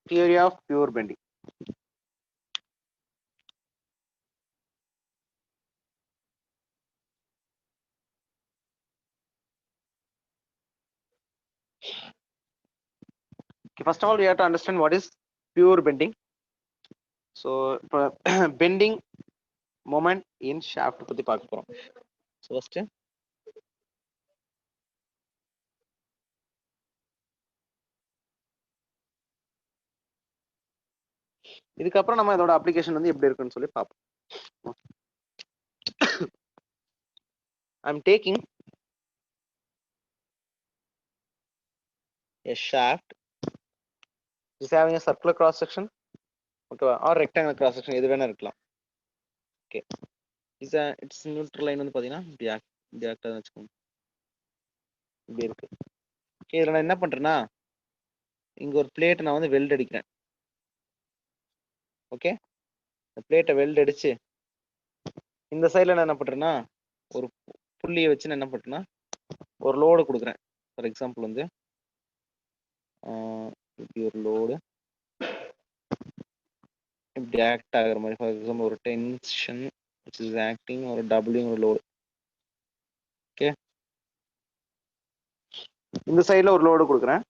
Theory of pure bending. Okay, first of all, we have to understand what is pure bending. So, bending moment in shaft பத்தி பார்க்க போறோம். So first இதுக்கப்புறம் நம்ம இதோட application வந்து எப்படி இருக்குன்னு சொல்லி பார்ப்போம். I'm taking a shaft is having a circular cross section, okay, or rectangular cross section, எது வேணா இருக்கலாம். Okay, its neutral line வந்து பாத்தீங்கன்னா இப்படி ஆக்டா வச்சுக்கோங்க, இப்படி இருக்கு. ஓகே, இதுல நான் என்ன பண்றேன்னா இங்க ஒரு பிளேட் நான் வந்து வெல்ட் அடிக்கிறேன். ஓகே, இந்த பிளேட்டை வெல்ட் அடிச்சு இந்த சைட்ல நான் என்ன பண்றேன்னா ஒரு புள்ளியை வச்சு நான் என்ன பண்றேன்னா ஒரு லோடு கொடுக்குறேன். ஃபார் எக்ஸாம்பிள் வந்து இப்படி ஒரு லோடு இப்படி ஆக்ட் ஆகிற மாதிரி, ஃபார் எக்ஸாம்பிள் ஒரு டென்ஷன் which is acting ஒரு டபுள்யூ ஒரு லோடு. ஓகே, இந்த சைடுல ஒரு லோடு கொடுக்குறேன்.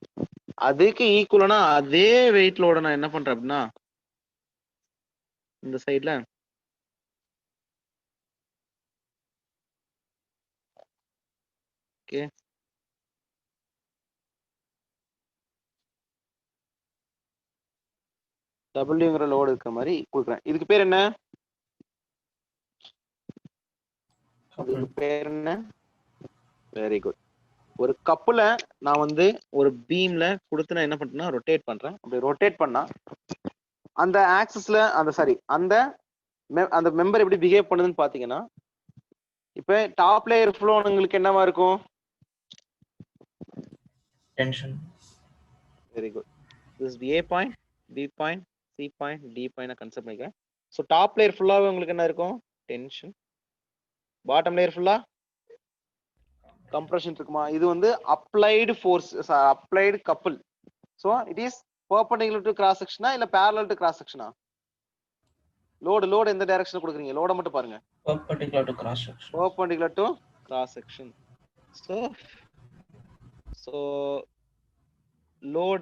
அதுக்கு ஈக்குவலான அதே வெயிட் லோட நான் என்ன பண்றேன் அப்படின்னா இந்த சைடுல ஓகே டபுள்யூங்கிற லோடு இருக்கிற மாதிரி கொடுக்குறேன். இதுக்கு பேர் என்ன? இதுக்கு பேர் என்ன? Very good. ஒரு கப்புல நான் வந்து ஒரு பீம்ல கொடுத்து நான் என்ன பண்றேன்னா ரொட்டேட் பண்றேன். அப்படி ரொட்டேட் பண்ணா அந்த ஆக்சிஸ்ல அந்த மெம்பர் எப்படி பிஹேவ் பண்ணுதுன்னு பாத்தீங்கன்னா, இப்ப டாப் லேயர் ஃப்ளோ உங்களுக்கு என்னவா இருக்கும்? Tension. Very good. This is A point, B point, C point, D point consider பண்ணிக்கிறேன். ஸோ டாப் லேயர் ஃபுல்லாவே உங்களுக்கு என்ன இருக்கும்? டென்ஷன். பாட்டம் லேயர் ஃபுல்லா கம்ப்ரஷன் இருக்குமா? இது வந்து applied force, applied couple. So it is perpendicular to cross செக்ஷனா இல்ல parallel டு கிராஸ் செக்ஷனா? லோடு எந்த டைரக்ஷன் கொடுக்குறீங்க? லோட மட்டும் பாருங்க. Perpendicular to cross section. Perpendicular to cross section. So load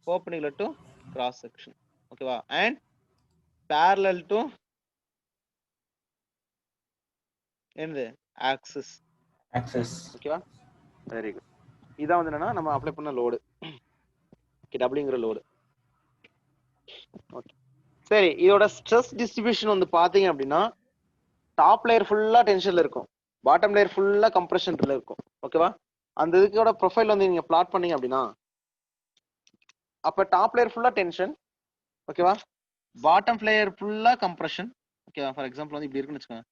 perpendicular to cross section, okay va, and parallel to என்னது axis, okay va. Very good. இதான் வந்து என்னன்னா நம்ம அப்ளை பண்ண லோடு, டபுள்யூங்கிற லோடு. ஓகே, சரி, இதோட ஸ்ட்ரெஸ் டிஸ்ட்ரிபியூஷன் வந்து பாத்தீங்க அப்படின்னா டாப் லேயர் ஃபுல்லா டென்ஷன்ல இருக்கும், பாட்டம் லேயர் ஃபுல்லா கம்ப்ரஷன்ல இருக்கும். ஓகேவா? அந்த இதுக்கோட ப்ரொஃபைல் வந்து நீங்க பிளாட் பண்ணீங்க அப்படின்னா அப்ப டாப் லேயர் ஃபுல்லா டென்ஷன், ஓகேவா, பாட்டம் லேயர் ஃபுல்லா கம்ப்ரஷன். ஓகேவா? ஃபார் எக்ஸாம்பிள் வந்து இப்படி இருக்குன்னு வச்சுக்கோங்க.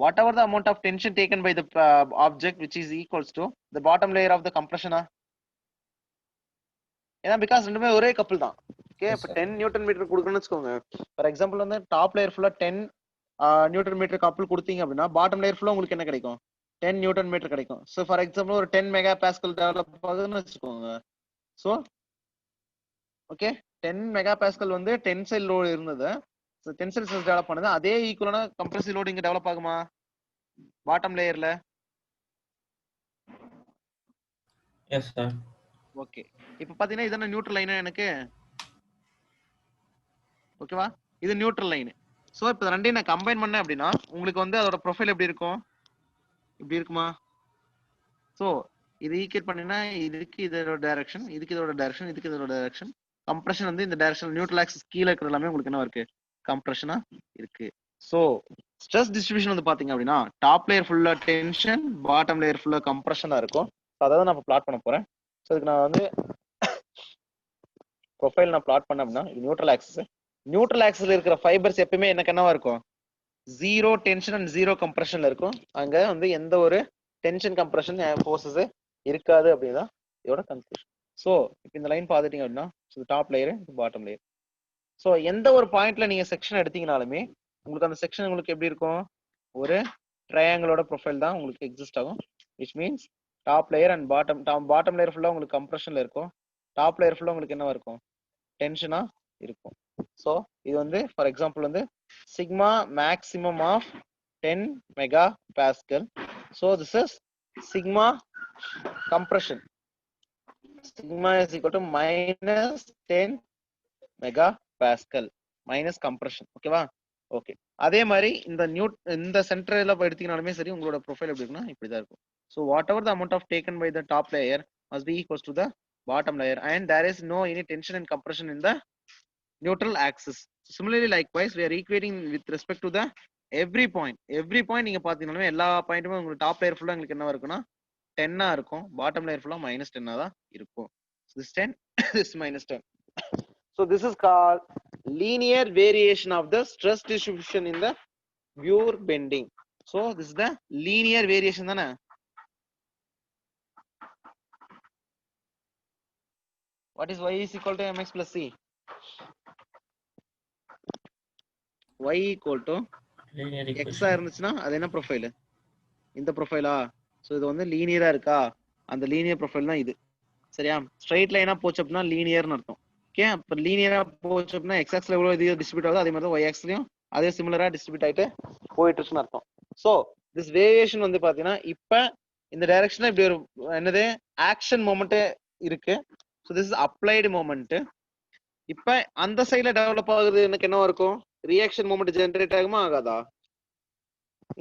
Whatever the amount of tension taken by the object which is equals to the bottom layer of the compression. ஏன்னா பிகாஸ் ரெண்டுமே ஒரே கப்பல் தான். ஓகே, இப்போ 10 நியூட்டன் மீட்டர் கொடுக்கணும்னு வச்சுக்கோங்க. ஃபார் எக்ஸாம்பிள் வந்து டாப் லேயர் ஃபுல்லா 10 நியூட்டன் மீட்டர் கப்பல் கொடுத்தீங்க அப்படின்னா பாட்டம் லேயர் ஃபுல்லா உங்களுக்கு என்ன கிடைக்கும்? 10 நியூட்டன் மீட்டர் கிடைக்கும். ஸோ ஃபார் எக்ஸாம்பிள் ஒரு 10 மெகா பாஸ்கல் டெவலப் ஆகுதுன்னு வச்சுக்கோங்க. ஸோ ஓகே, 10 மெகா பாஸ்கல் வந்து டென்சைல் லோடு இருந்தது, டென்சைல் ஸ்ட்ரெஸ் டெவலப் பண்ணுது. அதே ஈக்குவலான கம்ப்ரசிவ் லோடு இங்க டெவலப் ஆகுமா பாட்டம் லேயர்ல? Yes sir. ஓகே, இப்போ பாத்தீங்கன்னா இதான நியூட்ரல் லைன் எனக்கு. ஓகேவா? இது நியூட்ரல் லைன். ஸோ இப்போ ரெண்டையும் நான் கம்பைன் பண்ணேன் அப்படின்னா உங்களுக்கு வந்து அதோட ப்ரொஃபைல் எப்படி இருக்கும்? இப்படி இருக்குமா? ஸோ இது ஈக்குவேட் பண்ணினா இதுக்கு இதோட டைரக்ஷன், இதுக்கு இதோட டைரக்ஷன், இதுக்கு இதோட டைரக்ஷன். கம்ப்ரஷன் வந்து இந்த டைரக்ஷன், நியூட்ரல் ஆக்சிஸ் கீழே இருக்கிறது எல்லாமே உங்களுக்கு என்ன இருக்கு? கம்ப்ரஷனா இருக்கு. ஸோ ஸ்ட்ரெஸ் டிஸ்ட்ரிபியூஷன் வந்து பாத்தீங்க அப்படின்னா டாப் லேயர் ஃபுல்லா டென்ஷன், பாட்டம் லேயர் ஃபுல்லா கம்ப்ரஷனா இருக்கும். அதாவது நான் பிளாட் பண்ண போறேன். ஸோ இதுக்கு நான் வந்து ப்ரொஃபைல் நான் பிளாட் பண்ண அப்படின்னா நியூட்ரல் ஆக்சிஸ், நியூட்ரல் ஆக்சிஸ்ல இருக்கிற ஃபைபர்ஸ் எப்பயுமே எனக்கு என்னவா இருக்கும்? ஜீரோ டென்ஷன் அண்ட் ஜீரோ கம்ப்ரஷன்ல இருக்கும். அங்க வந்து எந்த ஒரு டென்ஷன் கம்ப்ரஷன் ஃபோர்ஸஸ் இருக்காது அப்படின்னா இதோட கன்க்ளூஷன். ஸோ இப்போ இந்த லைன் பார்த்துட்டீங்க அப்படின்னா top layer, bottom layer. So எந்த ஒரு பாயிண்ட்ல நீங்க செக்ஷன் எடுத்தீங்கனாலுமே உங்களுக்கு அந்த செக்ஷன் உங்களுக்கு எப்படி இருக்கும்? ஒரு ட்ரையாங்கிளோட ப்ரொஃபைல் தான் உங்களுக்கு எக்ஸிஸ்ட் ஆகும். Which means top layer and bottom layer ஃபுல்லா உங்களுக்கு கம்ப்ரஷன்ல இருக்கும், டாப் லேயர் ஃபுல்லா உங்களுக்கு என்னவா இருக்கும்? டென்ஷனா இருக்கும். ஸோ இது வந்து ஃபார் எக்ஸாம்பிள் வந்து sigma maximum of 10 mega pascal. So this is sigma compression. Sigma is equal to minus 10 mega pascal minus compression. ஓகேவா? ஓகே. அதே மாதிரி இந்த சென்டர்ல எடுத்தீங்கனாலுமே சரி உங்களோட ப்ரொஃபைல் எப்படி இருக்குன்னா இப்படிதான் இருக்கும். So whatever the amount of taken by the top layer must be equals to the bottom layer and there is no any tension and compression in the neutral axis. Similarly, likewise, we are equating with respect to the every point நீங்க பாத்தீங்கன்னா எல்லா பாயிண்ட்டுமே உங்களுக்கு top layer ஃபுல்லா உங்களுக்கு என்ன இருக்குன்னா 10 இருக்கும், bottom layer ஃபுல்லா -10 தான் இருக்கும். This 10 this -10. So this is called linear variation of the stress distribution in the pure bending. So this is the linear variation தானே. What is y is equal to mx plus c? Y equal to linear x equation. இருந்துச்சுன்னா அது என்ன profile? இந்த ப்ரொஃபைலா? So இது வந்து லீனியரா இருக்கா? அந்த linear profile தான் இது. சரியா? ஸ்ட்ரைட் லைனா போச்சு அப்படின்னா லீனியர்னு அர்த்தம். ஓகே, அப்ப லீனியரா போச்சு அப்படின்னா எக்ஸ் ஆக்ஸ்ல எவ்வளவு இது டிஸ்ட்ரிபியூட் ஆகுது அதே மாதிரி தான் ஒய் ஆக்ஸ்லயும் அதே சிமிலரா டிஸ்ட்ரிபியூட் ஆயிட்டு போயிட்டு இருக்குன்னு அர்த்தம். ஸோ திஸ் வேரியேஷன் வந்து பாத்தீங்கன்னா இப்ப இந்த டைரக்ஷன்ல இப்படி ஒரு என்னது ஆக்ஷன் மொமெண்ட் இருக்கு. So this is applied moment. இப்ப அந்த சைட்ல டெவலப் ஆகுது எனக்கு என்ன இருக்கும்? ரியாக்ஷன் மொமெண்ட் ஜெனரேட் ஆகுமா ஆகாதா?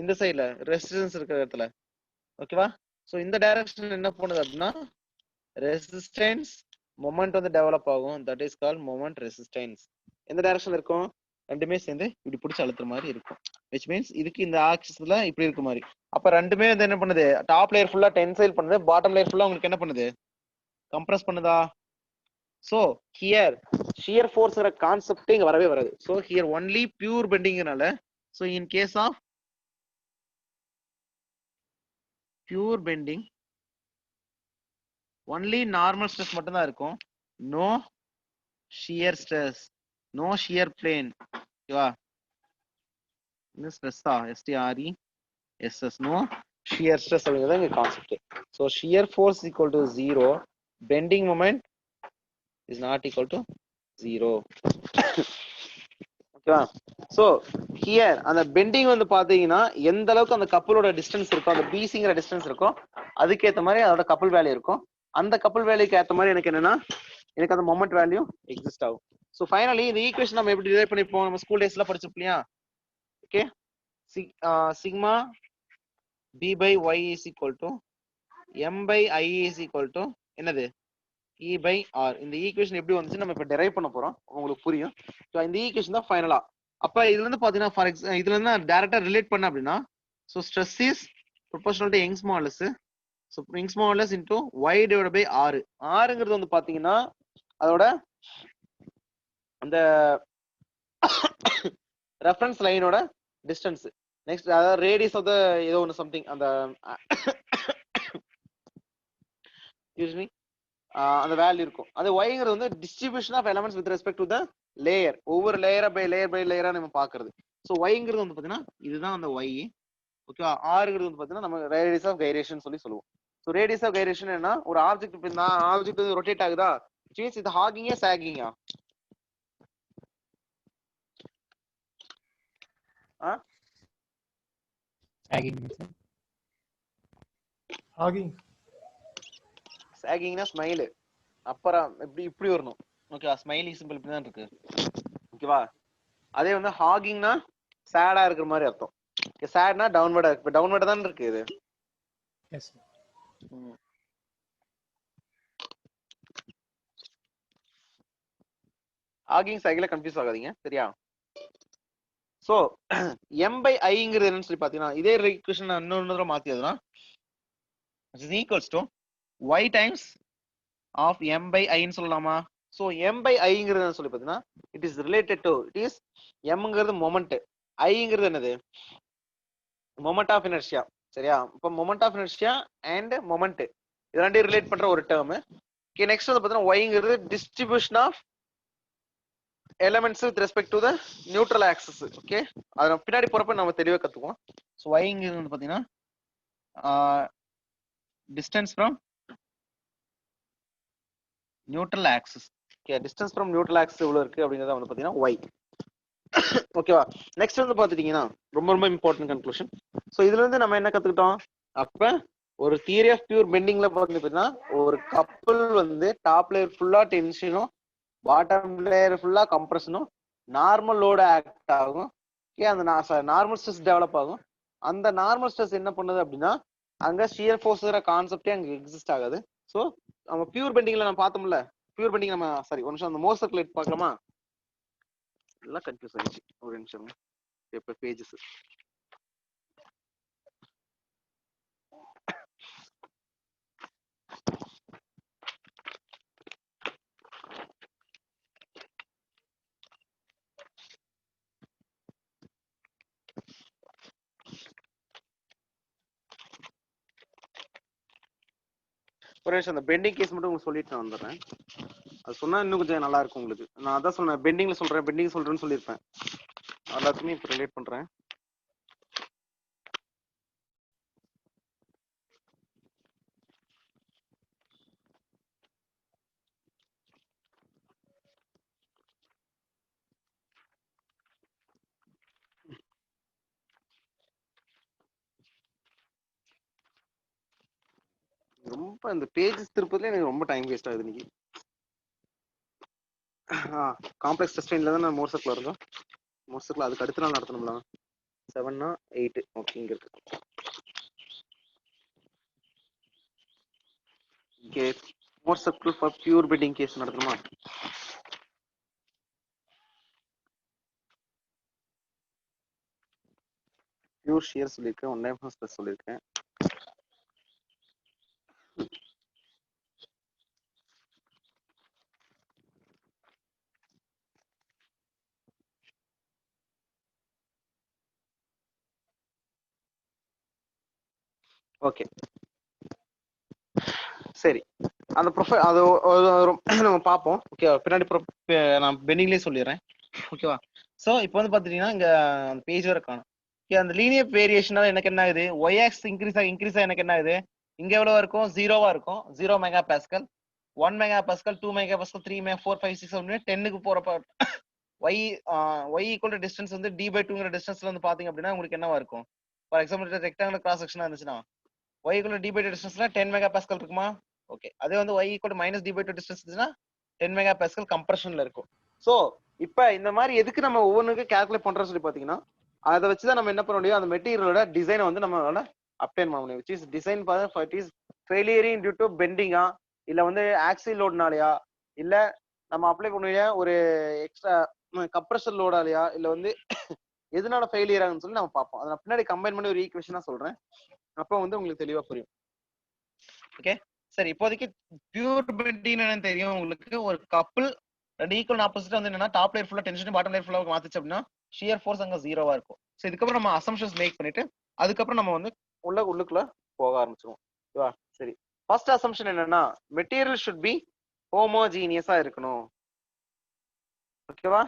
இந்த சைட்ல ரெசிஸ்டன்ஸ் இருக்கிற இடத்துல. ஓகேவா? ஸோ இந்த டைரக்ஷன் என்ன பண்ணுது அப்படின்னா ரெசிஸ்டன்ஸ் மொமெண்ட் வந்து டெவலப் ஆகும். That is call moment resistance. எந்த டைரக்ஷன்ல இருக்கும்? ரெண்டுமே சேர்ந்து இப்படி பிடிச்சி அழுத்துற மாதிரி இருக்கும். விச் மீன்ஸ் இதுக்கு இந்த ஆக்சிஸ்ல இப்படி இருக்க மாதிரி. அப்ப ரெண்டுமே வந்து என்ன பண்ணுது? டாப் லேயர் ஃபுல்லா டென்சைல் பண்ணுது, பாட்டம் லேயர் ஃபுல்லா உங்களுக்கு என்ன பண்ணுது? கம்ப்ரஸ் பண்ணுதா? So here shear force concept இங்க வரவே வராது. So here only pure bendingனால so in case of pure bending only normal stress மட்டும் தான் இருக்கும். No shear stress, no shear plane. ஓகேவா? இந்த ஸ்ட்ரெஸ் தான் STRESS, no shear stress அப்படிங்கறது இங்க concept. So shear force equal to 0, bending moment is not equal to 0. ஓகேவா? So here அந்த பெண்டிங் வந்து பாத்தீங்கன்னா எந்த அளவுக்கு அந்த கப்பலோட டிஸ்டன்ஸ் இருக்கோ, அந்த பிசிங்கிற டிஸ்டன்ஸ் இருக்கோ அதுக்கேற்ற மாதிரி அதோட கப்பல் வேல்யூ இருக்கும். அந்த கப்பல் வேல்யூக்கு ஏற்ற மாதிரி எனக்கு என்னன்னா எனக்கு அந்த மொமெண்ட் வேல்யூ எக்ஸிஸ்ட் ஆகும். ஸோ ஃபைனலி இந்த ஈக்குவேஷன் நம்ம எப்படி டிரைவ் பண்ணிப்போம்? நம்ம ஸ்கூல் டேஸ்ல படிச்சிருப்போம் இல்லையா? Okay, sigma b by y is equal to m by I is equal to என்னது E by R. இந்த ஈக்குவேஷன் எப்படி வந்துச்சு நம்ம இப்ப டெரைவ் பண்ண போறோம், உங்களுக்கு புரியும். ஸோ இந்த ஈக்குவேஷன் தான் ஃபைனலா. அப்ப இதுல இருந்து பாத்தீங்கன்னா ஃபார் இதுல இருந்து டைரக்டா ரிலேட் பண்ண அப்படின்னா so stress is proportional to Young's modulus. So Young's modulus into y divide by r. ஆறுங்கிறது வந்து பாத்தீங்கன்னா அதோட அந்த ரெஃபரன்ஸ் லைனோட டிஸ்டன்ஸ். நெக்ஸ்ட் அதாவது ரேடியஸ் ஆஃப் த ஏதோ ஒன்று சம்திங் அந்த அந்த வேல்யூ இருக்கும். அது ஒய்ங்கிறது வந்து distribution of elements with respect to the layer. ஒவ்வொரு லேயரா பை லேயரா நம்ம பாக்குறது. ஸோ ஒய்ங்கிறது வந்து பாத்தீங்கன்னா இதுதான் அந்த ஒய். ஓகே, ஆறுங்கிறது வந்து பாத்தீங்கன்னா நம்ம ரேடியஸ் ஆஃப் கைரேஷன் சொல்லி சொல்லுவோம். ஸோ ரேடியஸ் ஆஃப் கைரேஷன் என்ன? ஒரு ஆப்ஜெக்ட் இப்போ ஆப்ஜெக்ட் வந்து ரொட்டேட் ஆகுதா, மீன்ஸ் இது ஹாகிங்கா சாகிங்கா? சாகிங்னா ஸ்மைல், அப்புறம் இப்படி வரணும். ஓகேவா? ஸ்மைலி சிம்பிள் இப்படி தான் இருக்கு. ஓகேவா? அதே வந்து ஹாகிங்னா சேடா இருக்கிற மாதிரி அர்த்தம். சேட்னா டவுன்வர்டா இருக்கு. டவுன்வர்டா தான் இருக்கு இது. எஸ். ஹாகிங் சைக்கிள கன்ஃபியூஸ் ஆகாதீங்க, சரியா? சோ m by iங்கிறது என்னன்னு சொல்லி பாத்தீங்கன்னா இதே ஈக்குவேஷன் இன்னொரு தடவை மாத்தியதுனா is equals to y times of m by i ன்னு சொல்லலாமா? சோ m by iங்கிறது என்ன சொல்லி பாத்தீங்கன்னா it is related to it is mங்கிறது மொமெண்ட், iங்கிறது என்னது மொமெண்ட் ஆஃப் இனர்ஷியா. சரியா? இப்போ moment of inertia and moment இது ரெண்டையும் ரிலேட் பண்ற ஒரு டேர்ம். ஓகே, நெக்ஸ்ட் வந்து பாத்தீங்கன்னா yங்கிறது distribution of elements with respect to the neutral axis. Okay, அத நம்ம பின்னாடி போறப்ப நம்ம தெளிவா கத்துக்குவோம். சோ y ங்கிறது வந்து பாத்தீங்கன்னா distance from neutral axis. Okay distance from neutral axis எவ்வளவு இருக்கு அப்படிங்கறத வந்து பாத்தீங்கன்னா y. ஓகேவா. நெக்ஸ்ட் வந்து பாத்துட்டீங்கன்னா ரொம்ப ரொம்ப இம்பார்ட்டன்ட் கன்க்ளூஷன். சோ இதுல இருந்து நம்ம என்ன கத்துக்கிட்டோம்? அப்ப ஒரு தியரி ஆஃப் பியூர் பெண்டிங்ல பாத்தீங்கன்னா ஒரு கப்பல் வந்து டாப் லேயர் ஃபுல்லா டென்ஷனும் பாட்டம் லேயர் ஃபுல்லா கம்ப்ரஷனும் நார்மல் லோடு ஆக்ட் ஆகும். ஓகே அந்த நார்மல் ஸ்ட்ரெஸ் டெவலப் ஆகும். அந்த நார்மல் ஸ்ட்ரெஸ் என்ன பண்ணுது அப்படின்னா அங்க ஷியர் ஃபோர்ஸ்ங்கிற கான்செப்டே அங்க எக்ஸிஸ்ட் ஆகாது. ஸோ நம்ம பியூர் பெண்டிங்ல நம்ம பார்த்தோம்ல, பியூர் பெண்டிங் நம்ம சாரி ஒரு நிமிஷம் அந்த மோர் சர்க்குலேட் பார்க்கலாமா? எல்லாம் கன்ஃபியூஸ் ஆயிடுச்சு ஒரு நிமிஷம். எப்ப பேஜஸ் ஒரு நிமிஷம் அந்த பெண்டிங் கேஸ் மட்டும் உங்களுக்கு சொல்லிட்டு நான் வந்துடுறேன். அது சொன்னா இன்னும் கொஞ்சம் நல்லா இருக்கும் உங்களுக்கு. நான் அதான் சொன்னேன் பெண்டிங்ல சொல்றேன் பெண்டிங் சொல்றேன்னு சொல்லியிருப்பேன். எல்லாத்துக்குமே இப்போ ரிலேட் பண்றேன். ரொம்ப இந்த பேஜஸ் திருப்பதில எனக்கு ரொம்ப டைம் வேஸ்ட் ஆகுது இன்னைக்கு. காம்ப்ளெக்ஸ் டெஸ்டைன்ல தான் நான் மோர் சர்க்கிள் இருந்தோம். மோர் சர்க்கிள் அதுக்கு அடுத்த நாள் நடத்தணும்ல 7 8 ஓகே இங்க இருக்கு. Okay Mohr circle for pure bending case நடத்தணுமா? பியூர் ஷியர் சொல்லியிருக்கேன், ஒன் டைம் ஸ்ட்ரெஸ் சொல்லியிருக்கேன். ஓகே சரி அந்த ப்ரொஃபைல் அது நம்ம பார்ப்போம். ஓகே பின்னாடி நான் பெண்டிங்லேயே சொல்லிடுறேன். ஓகேவா. ஸோ இப்போ வந்து பார்த்துட்டீங்கன்னா இங்கே அந்த பேஜ் வரை காணும். ஓகே அந்த லீனியர் வேரியேஷனால எனக்கு என்ன ஆகுது? ஒய் ஆக்ஸ் இன்க்ரீஸ் எனக்கு என்ன ஆகுது? இங்கே எவ்வளோ இருக்கும்? 0வா இருக்கும். 0 mega pascal, 1 mega pascal, 2 mega pascal, 3 mega 4 5 6 7 10க்கு போகிறப்ப ஒய் ஒய் ஈக்குவல் டிஸ்டன்ஸ் வந்து d/2ங்கிற டிஸ்டன்ஸ்ல வந்து பார்த்தீங்க அப்படின்னா உங்களுக்கு என்னவா இருக்கும்? ஃபார் எக்ஸாம்பிள் ரெக்டாங்குலர் கிராஸ் செக்ஷனாக இருந்துச்சுன்னா y equal to d/2 டிஸ்டன்ஸ்ல 10 மெகா பாஸ்கல் இருக்குமா? ஓகே அதே வந்து y equal to -d/2 distance இருந்துச்சுன்னா 10 மெகா பாஸ்கல் கம்ப்ரஷன்ல இருக்கும். சோ இப்போ இந்த மாதிரி எதுக்கு நம்ம ஒவ்வொன்றுக்கு கால்குலேட் பண்றோம்னு சொல்லி பாத்தீங்கன்னா அதை வச்சுதான் நம்ம என்ன பண்ண முடியும்? அந்த மெட்டீரியலோட டிசைனை வந்து நம்மளால அப்டேன் பண்ண முடியும். which is design for it is failuring due to பெண்டிங்கா, இல்ல வந்து ஆக்சில் லோட்னாலயா, இல்ல நம்ம அப்ளை பண்ண ஒரு எக்ஸ்ட்ரா கம்ப்ரஷர் லோடாலயா, இல்ல வந்து எதனால ஃபெயிலியர் ஆகுன்னு சொல்லி நம்ம பார்ப்போம். அதை நான் பின்னாடி கம்பைன் பண்ணி ஒரு ஈக்குவேஷனா சொல்றேன். அப்போ வந்து உங்களுக்கு தெளிவா புரியும். ஓகே சரி இப்போதைக்கு பியூர் பெண்டிங் என்னன்னு தெரியும் உங்களுக்கு. ஒரு கப்பிள் ரெண்டு ஈக்குவல் ஆப்போசிட் வந்து என்னன்னா டாப் லேயர் ஃபுல்லா டென்ஷன் பாட்டம் லேயர் ஃபுல்லா மாத்துச்சு அப்படின்னா ஷியர் ஃபோர்ஸ் அங்க 0வா இருக்கும். ஸோ இதுக்கப்புறம் நம்ம அசம்ஷன்ஸ் மேக் பண்ணிட்டு அதுக்கப்புறம் நம்ம வந்து உள்ளுக்குள்ள போக ஆரம்பிச்சிருவோம். ஓகேவா. சரி ஃபர்ஸ்ட் அசம்ஷன் என்னன்னா மெட்டீரியல் ஷுட் பி ஹோமோஜீனியஸா இருக்கணும். ஓகேவா.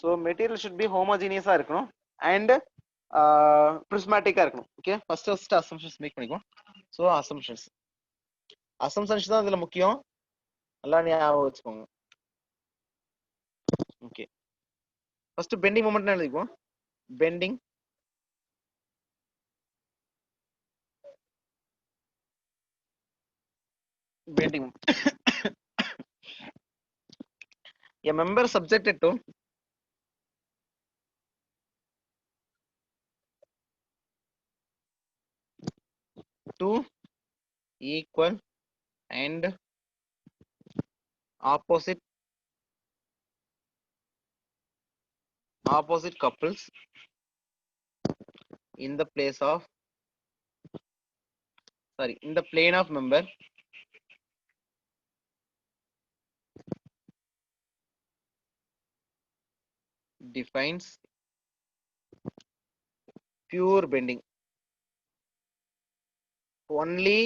ஸோ மெட்டீரியல் ஷுட் பி ஹோமோஜீனியஸா இருக்கணும் அண்ட் பிரிஸ்மேட்டிக்கா இருக்கணும். ஓகே ஃபர்ஸ்ட் அசம்ஷன்ஸ் மேக் பண்ணிக்குவோம். ஸோ அசம்ஷன்ஸ் தான் இதுல முக்கியம். நல்லா ஞாபகம் வச்சுக்கோங்க. ஓகே ஃபர்ஸ்ட் பெண்டிங் மொமெண்ட் எழுதிக்குவோம். Bending a member subjected to two equal and opposite couples in the place of in the plane of member defines pure bending. only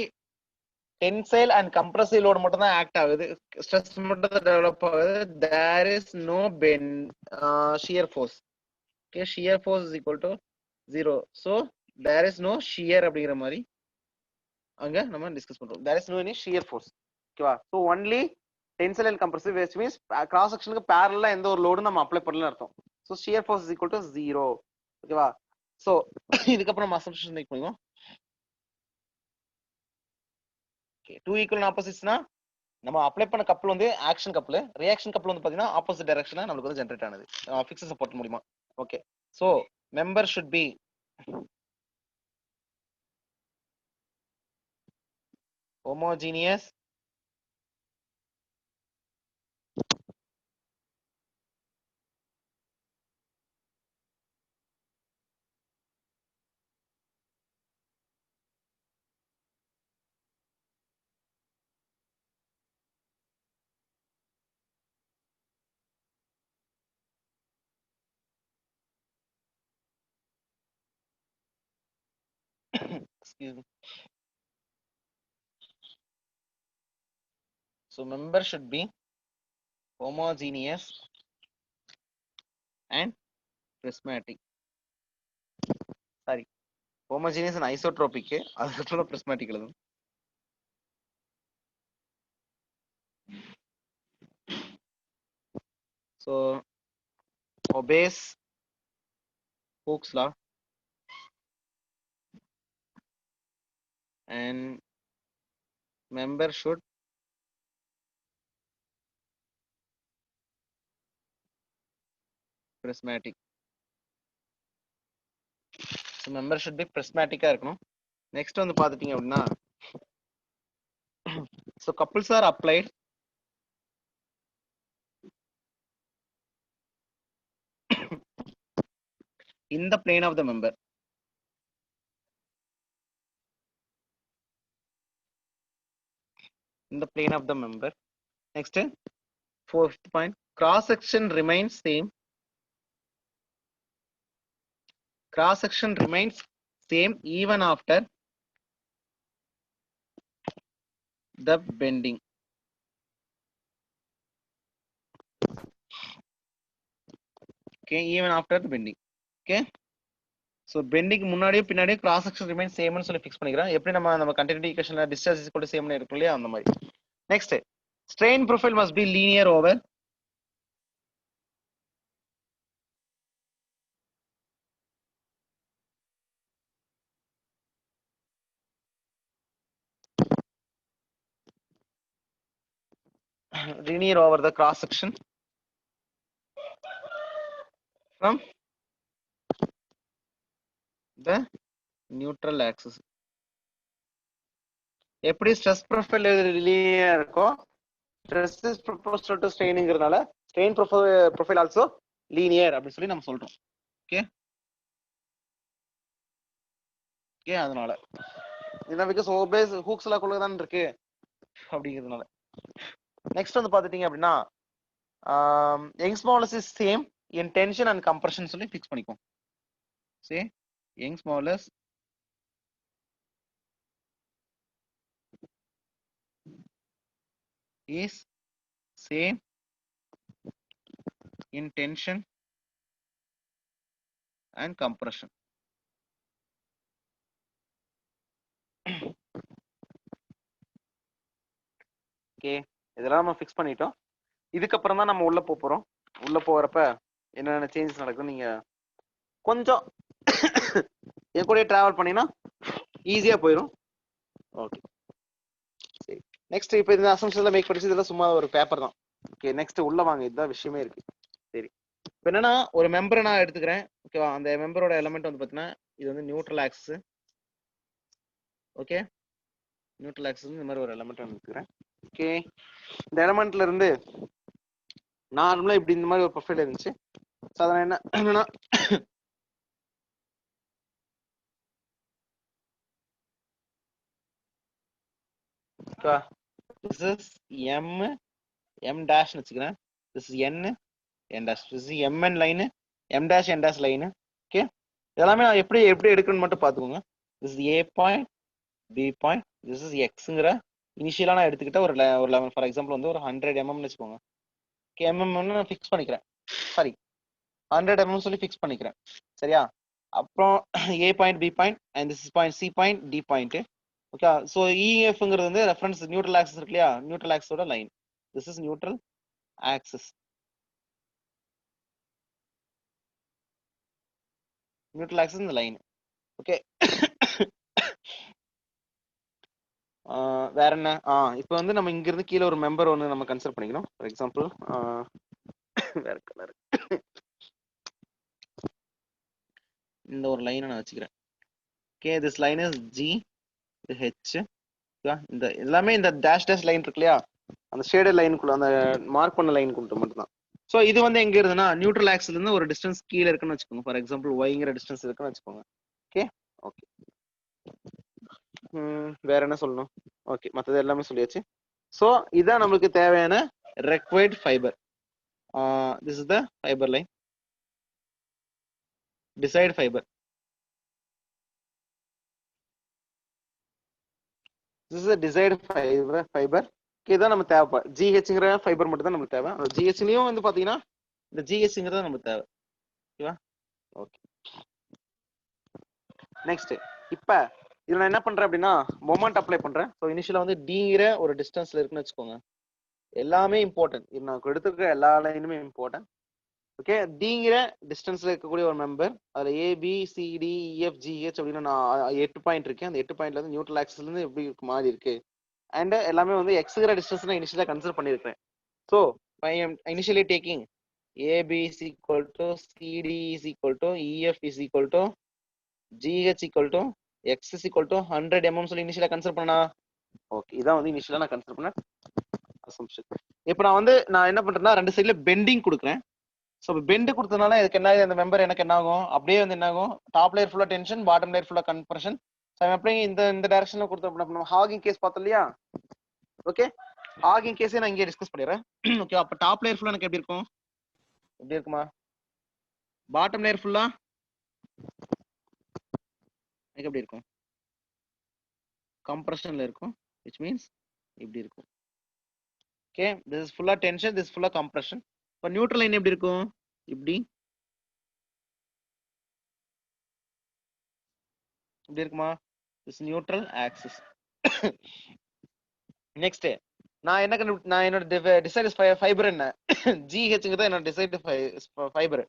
tensile and compressive load மட்டும் தான் act ஆகுது, stress மட்டும் தான் develop ஆகுது. there is no bend shear force. okay shear force is equal to 0. so there is no shear அப்படிங்கிற மாதிரி அங்க நம்ம டிஸ்கஸ் பண்றோம். there is no any shear force. ஓகேவா. so only tensile and compressive waste means cross செக்ஷனுக்கு பேரலா எந்த ஒரு லோடும் நம்ம அப்ளை பண்ணல அர்த்தம். So shear force is equal to 0. ஓகேவா? ஸோ இதுக்கப்புறம் நம்ம அசம்ப்ஷன் மேக் பண்ணுவோம். டூ ஈக்குவல் ஆப்போசிட்ஸ்னா நம்ம அப்ளை பண்ண கப்பல் வந்து ஆக்ஷன் கப்பல், ரியாக்ஷன் கப்பல் வந்து பாத்தீங்கன்னா ஆப்போசிட் டைரக்ஷன்ல நமக்கு வந்து ஜெனரேட் ஆனது. ஃபிக்ஸ் சப்போர்ட் மூலமா. Okay, so member should be homogeneous excuse me. So member should be homogeneous and prismatic. Sorry, homogeneous and isotropic. அதுக்கப்புறம் prismatic எழுதும். So obeys Hooke's law and member should prismatic. So member should be prismatic இருக்கணும். Next வந்து பாத்துட்டீங்க அப்படின்னா so couples are applied in the plane of the member. In the plane of the member. Next, fourth point, cross section remains same. Cross section remains same even after the bending. Okay, even after the bending. Okay, so bending முன்னாடியே பின்னாடியே cross section remains same னு சொல்லி fix பண்ணிக்கிறோம். எப்படி நம்ம continuity equationல discharge is equal to same னு இருக்கும் இல்லையா அந்த மாதிரி. Next, strain profile must be linear over the cross section from the neutral axis. எப்படி ஸ்ட்ரெஸ் ப்ரொஃபைல் linear இருக்கோ, stress is proportional to strainங்கிறதுனால strain profile also linear அப்படி சொல்லி நம்ம சொல்றோம். ஓகே ஓகே, அதனால இதான் because obeys Hooke's law குள்ள தான் இருக்கு அப்படிங்கிறதுனால. நெக்ஸ்ட் வந்து பாத்துட்டீங்க அப்படின்னா Young's modulus is same in tension and compression சொல்லி ஃபிக்ஸ் பண்ணிக்குவோம். சரி, Young's modulus is same in tension and compression. Okay, இதெல்லாம் நம்ம ஃபிக்ஸ் பண்ணிட்டோம். இதுக்கப்புறம் தான் நம்ம உள்ள போறோம். உள்ள போறப்ப என்னென்ன சேஞ்சஸ் நடக்கும் நீங்க கொஞ்சம் என் கூட டிராவல் பண்ணினா ஈஸியா போயிடும். ஓகே, சரி. நெக்ஸ்ட் இப்போ இந்த அசம்ஷன்ல மேக் பண்ணிச்சு, இதெல்லாம் சும்மா ஒரு பேப்பர் தான். ஓகே, நெக்ஸ்ட் உள்ள வாங்க, இதுதான் விஷயமே இருக்கு. சரி, இப்போ என்னன்னா ஒரு மெம்பரை நான் எடுத்துக்கிறேன். ஓகேவா? அந்த மெம்பரோட எலமெண்ட் வந்து பார்த்தீங்கன்னா இது வந்து neutral axis. Okay, neutral axis இந்த மாதிரி ஒரு எலமெண்ட் எடுத்துக்கிறேன். ஓகே, இந்த எலமெண்ட்ல இருந்து நார்மலா இப்படி இந்த மாதிரி ஒரு ப்ரொஃபைல் இருந்துச்சு. சாதாரண என்னன்னா this is m dash னு வச்சுக்கிறேன். this is n dash, this is mn line, m dash n dash line. Okay, இதெல்லாமே நான் எப்படி எடுக்கணும்னு மட்டும் பாத்துக்கோங்க. this is a point, b point, this is xங்கற இனிஷியலா நான் எடுத்துக்கிட்ட ஒரு 11 ஃபார் எக்ஸாம்பிள் வந்து ஒரு 100 mm னு வெச்சுக்கோங்க. ஓகே, mm னு நான் ஃபிக்ஸ் பண்ணிக்கிறேன். சாரி, 100 mm சொல்லி ஃபிக்ஸ் பண்ணிக்கிறேன். சரியா? அப்புறம் a point, b point and this is point, c point, d point. Okay, so EFங்கிறது வந்து ரெஃபரன்ஸ் நியூட்ரல் ஆக்சிஸ் இருக்கு இல்லையா, நியூட்ரல் ஆக்சிஸோட line. this is neutral axis. Neutral axis இந்த லைன். ஓகே, வேற என்ன? இப்போ வந்து நம்ம இங்க இருந்து கீழே ஒரு மெம்பர் ஒன்று நம்ம கன்சிடர் பண்ணிக்கணும். ஃபார் எக்ஸாம்பிள் வேற கலர், இந்த ஒரு லைனை நான் வச்சுக்கிறேன். Okay, this line is G, இது ஹெச். இந்த எல்லாமே இந்த டேஷ் டேஷ் லைன் இருக்கு இல்லையா, அந்த ஷேடட் லைனுக்குள்ள, அந்த மார்க் பண்ண லைனுக்குள்ள மட்டும் தான். ஸோ இது வந்து எங்க இருந்துன்னா நியூட்ரல் ஆக்சிஸ்ல இருந்து ஒரு டிஸ்டன்ஸ் கீழே இருக்குன்னு வச்சுக்கோங்க. ஃபார் எக்ஸாம்பிள் ஒய்ங்கிற டிஸ்டன்ஸ் இருக்குன்னு வச்சுக்கோங்க. ஓகே ஓகே, வேற என்ன சொல்லணும்? ஓகே, மற்றது எல்லாமே சொல்லியாச்சு. ஸோ இதான் நம்மளுக்கு தேவையான required fibre. This is the fibre line, decide fibre. This is decide fibre. இதான் நம்ம தேவைப்பா. ஜிஹெச்ங்கிற ஃபைபர் மட்டும் தான் நமக்கு தேவை. அந்த ஜிஹெச்லயும் வந்து பாத்தீங்கன்னா இந்த ஜிஹெச்ங்கிறது நமக்கு தேவை. ஓகேவா? Okay, next. இப்ப இதுல நான் என்ன பண்றேன் அப்படின்னா மொமெண்ட் அப்ளை பண்றேன். ஸோ இனிஷியலா வந்து டிங்கிற ஒரு டிஸ்டன்ஸ்ல இருக்குன்னு வச்சுக்கோங்க. எல்லாமே இம்பார்ட்டன்ட், நான் எடுத்துருக்க எல்லா லைனுமே இம்பார்ட்டன்ட். ஓகே, டிங்கிற டிஸ்டன்ஸ்ல இருக்கக்கூடிய ஒரு மெம்பர், அதுல ABCDEFGH அப்படின்னு நான் 8 பாயிண்ட் இருக்கேன். அந்த 8 பாயிண்ட்ல இருந்து நியூட்ரல் ஆக்சிஸ்ல இருந்து எப்படி மாறி இருக்கு, அண்ட் எல்லாமே வந்து எக்ஸ்ங்கிற டிஸ்டன்ஸ் நான் இனிஷியலா கன்சிடர் பண்ணிருக்கேன். So I am initially taking AB is equal to CD is equal to EF is equal to GH equal to X is equal to 100 mm சொல்லி இனிஷியலா கன்சிடர் பண்ணா. ஓகே, இதான் வந்து இனிஷியலா நான் கன்சிடர் பண்ண அசம்ப்ஷன். இப்போ நான் என்ன பண்றேன்னா ரெண்டு சைடுல பெண்டிங் கொடுக்குறேன். ஸோ பெண்ட் கொடுத்ததுனால இதுக்கு என்ன, இந்த மெம்பர் எனக்கு என்ன ஆகும், அப்படியே வந்து என்ன ஆகும், டாப் லேயர் ஃபுல்லா டென்ஷன், பாட்டம் லேயர் ஃபுல்லா கம்ப்ரஷன். ஸோ அப்படியே இந்த டைரக்ஷன்ல கொடுத்தோம். ஹாகிங் கேஸ் பார்த்தோம் இல்லையா? ஓகே, ஹாகிங் கேஸே நான் இங்கே டிஸ்கஸ் பண்ணிடுறேன். ஓகே, அப்போ டாப் லேயர் ஃபுல்லா எனக்கு எப்படி இருக்கும், எப்படி இருக்குமா? பாட்டம் லேயர் ஃபுல்லா எனக்கு எப்படி இருக்கும், கம்ப்ரஷன்ல இருக்கும். which means இப்படி இருக்கும். Okay, this is full tension, this is full compression. இப்போ நியூட்ரல் லைன் எப்படி இருக்கும், இப்படி இப்படி இருக்குமா? this neutral axis. நெக்ஸ்ட் நான் என்னோட டிசைட் ஃபைபர் என்ன, ஜிஹெச்ங்கிறது என்னோட டிசைட் ஃபைபர்.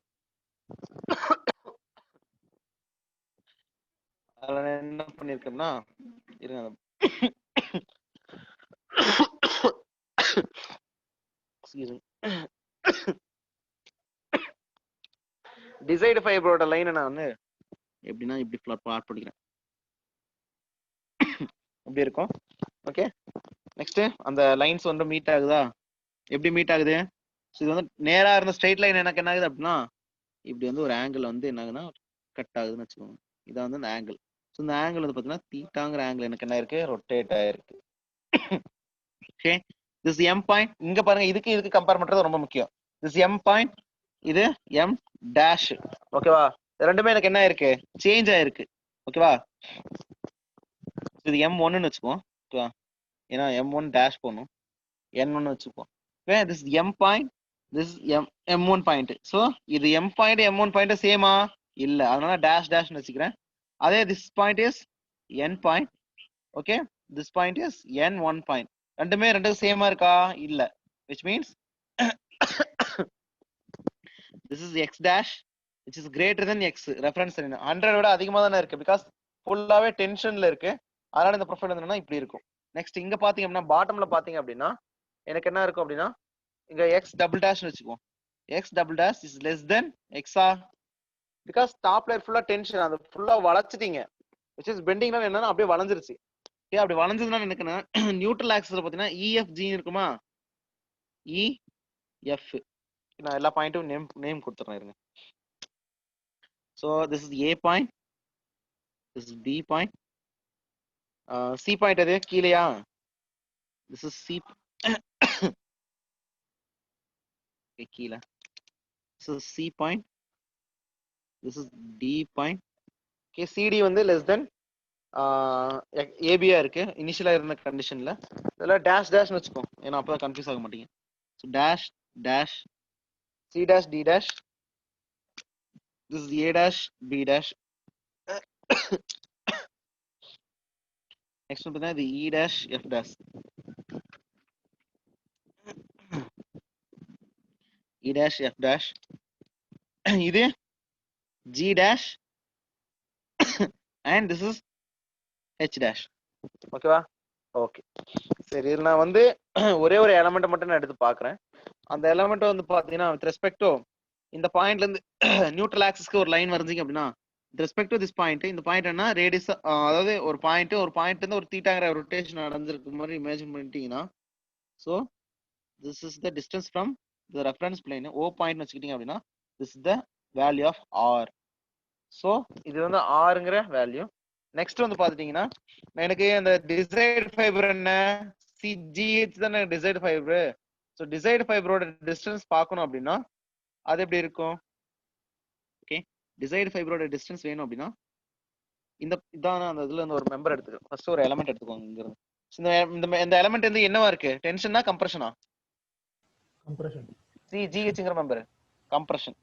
அதில் நான் என்ன பண்ணியிருக்கேன்னா, இருங்க, டிசைட் ஃபைபரோட லைனை நான் வந்து எப்படின்னா இப்படி பிளாட் பண்ணிக்கிறேன். எப்படி இருக்கும்? ஓகே, நெக்ஸ்ட் அந்த லைன்ஸ் வந்து மீட் ஆகுதா, எப்படி மீட் ஆகுது? ஸோ இது வந்து நேரா இருந்த ஸ்ட்ரைட் லைன் எனக்கு என்ன ஆகுது அப்படின்னா இப்படி வந்து ஒரு ஆங்கிள் வந்து என்ன ஆகுதுன்னா கட் ஆகுதுன்னு வச்சுக்கோங்க. இதான் வந்து இந்த ஆங்கிள். ஸோ இந்த ஆங்கிள் வந்து பார்த்தீங்கன்னா தீட்டாங்கிற ஆங்கிள் எனக்கு என்ன இருக்கு, ரொட்டேட் ஆயிருக்கு. ஓகே, திஸ் எம் பாயிண்ட் இங்க பாருங்க, இதுக்கு கம்பேர் பண்றது ரொம்ப முக்கியம். திஸ் எம் பாயிண்ட், இது எம் டேஷ். ஓகேவா? ரெண்டுமே எனக்கு என்ன இருக்கு, சேஞ்ச் ஆயிருக்கு. ஓகேவா? இது M1ன்னு வச்சுக்குவோம். ஓகேவா? ஏன்னா M1 டேஷ் போடணும், N1 வச்சுக்குவோம். Okay, this M point, this M1 point. So இது எம் பாயிண்ட் M1 பாயிண்ட் சேமா இல்ல, அதனால டேஷ் டேஷ்னு வச்சுக்கிறேன். அதே this point is N point. Okay, this point is N1 point. ரெண்டும் சேமா இருக்கா? இல்ல. which means this is X dash which is greater than X. Reference 100 விட அதிகமா தானே இருக்கு, பிகாஸ் ஃபுல்லாவே டென்ஷன்ல இருக்கு. அதனால இந்த ப்ரொஃபைல் என்னன்னா இப்படி இருக்கும். நெக்ஸ்ட் இங்க பாத்தீங்க அப்படின்னா பாட்டம்ல பாத்தீங்க அப்படின்னா எனக்கு என்ன இருக்கும் அப்படின்னா இங்க X டபுள் டேஷ் வச்சுக்குவோம். X double dash is less than X-ஆ, பிகாஸ் டாப் லேயர் ஃபுல்லா டென்ஷன், அது ஃபுல்லா வளைச்சிட்டீங்க. which is பெண்டிங்னால என்னன்னா அப்படியே வளைஞ்சிருச்சு. ஓகே, அப்படி வளைஞ்சதுனால எனக்கு நியூட்ரல் ஆக்சிஸ்ல பாத்தீங்கன்னா EFG இருக்குமா, EF. நான் எல்லா பாயிண்ட்டும் நேம் கொடுத்துறேன், இருங்க. So this is A point, this is B point, C point அது கீழயா, this is C கீழ, this is C point, this is D point. Okay, CD வந்து less than AB இருக்கு இனிஷியலா இருந்த கண்டிஷன்ல. இதெல்லாம் டேஷ் டேஷ்னு வச்சுக்கோ, ஏன்னா அப்பதான் கன்ஃபியூஸ் ஆக மாட்டீங்க. So dash dash C dash D dash, this is A dash B dash. Next one பார்த்தா இது E dash F dash. E dash F dash இது G dash and this is H dash. ஓகேவா? Okay. சரி இது நான் வந்து ஒரே ஒரு எலமெண்ட் மட்டும் நான் எடுத்து பார்க்கறேன். அந்த எலமெண்ட் வந்து பாத்தீங்கன்னா வித் ரெஸ்பெக்ட் டு இந்த பாயிண்ட்ல இருந்து நியூட்ரல் ஆக்சிஸ்க்கு ஒரு லைன் வரைஞ்சீங்க அப்படின்னா with respect to this point, இந்த பாயிண்ட் என்ன ரேடியஸ், அதாவது ஒரு பாயிண்ட் இருந்து ஒரு தீட்டாங்கிற ரொட்டேஷன் நடந்திருக்கு மாதிரி இமேஜின் பண்ணிட்டீங்கன்னா, so this is the distance from the reference plane O point வச்சுக்கிட்டீங்க அப்படின்னா this is the value of R. So இது வந்து ஆறுங்கிற வேல்யூ. நெக்ஸ்ட் வந்து பாத்துட்டீங்கன்னா எனக்கு அந்த டிசைட் ஃபைபர் என்ன சிஜிஹெச் தானே டிசைட் ஃபைபர். ஸோ டிசைட் ஃபைபரோட டிஸ்டன்ஸ் பார்க்கணும் அப்படின்னா அது எப்படி இருக்கும்? ஓகே, டிசைட் ஃபைபரோட டிஸ்டன்ஸ் வேணும் அப்படின்னா இதான அந்த இதுல இருந்து ஒரு மெம்பர் எடுத்துக்கோ. ஃபர்ஸ்ட் ஒரு எலமெண்ட் எடுத்துக்கோங்க இங்க இருந்து. இந்த எலமெண்ட் வந்து என்னவா இருக்கு? டென்ஷனா கம்ப்ரஷனா? Compression. சிஜிஹெச்ங்கிற மெம்பர் கம்ப்ரஷன்.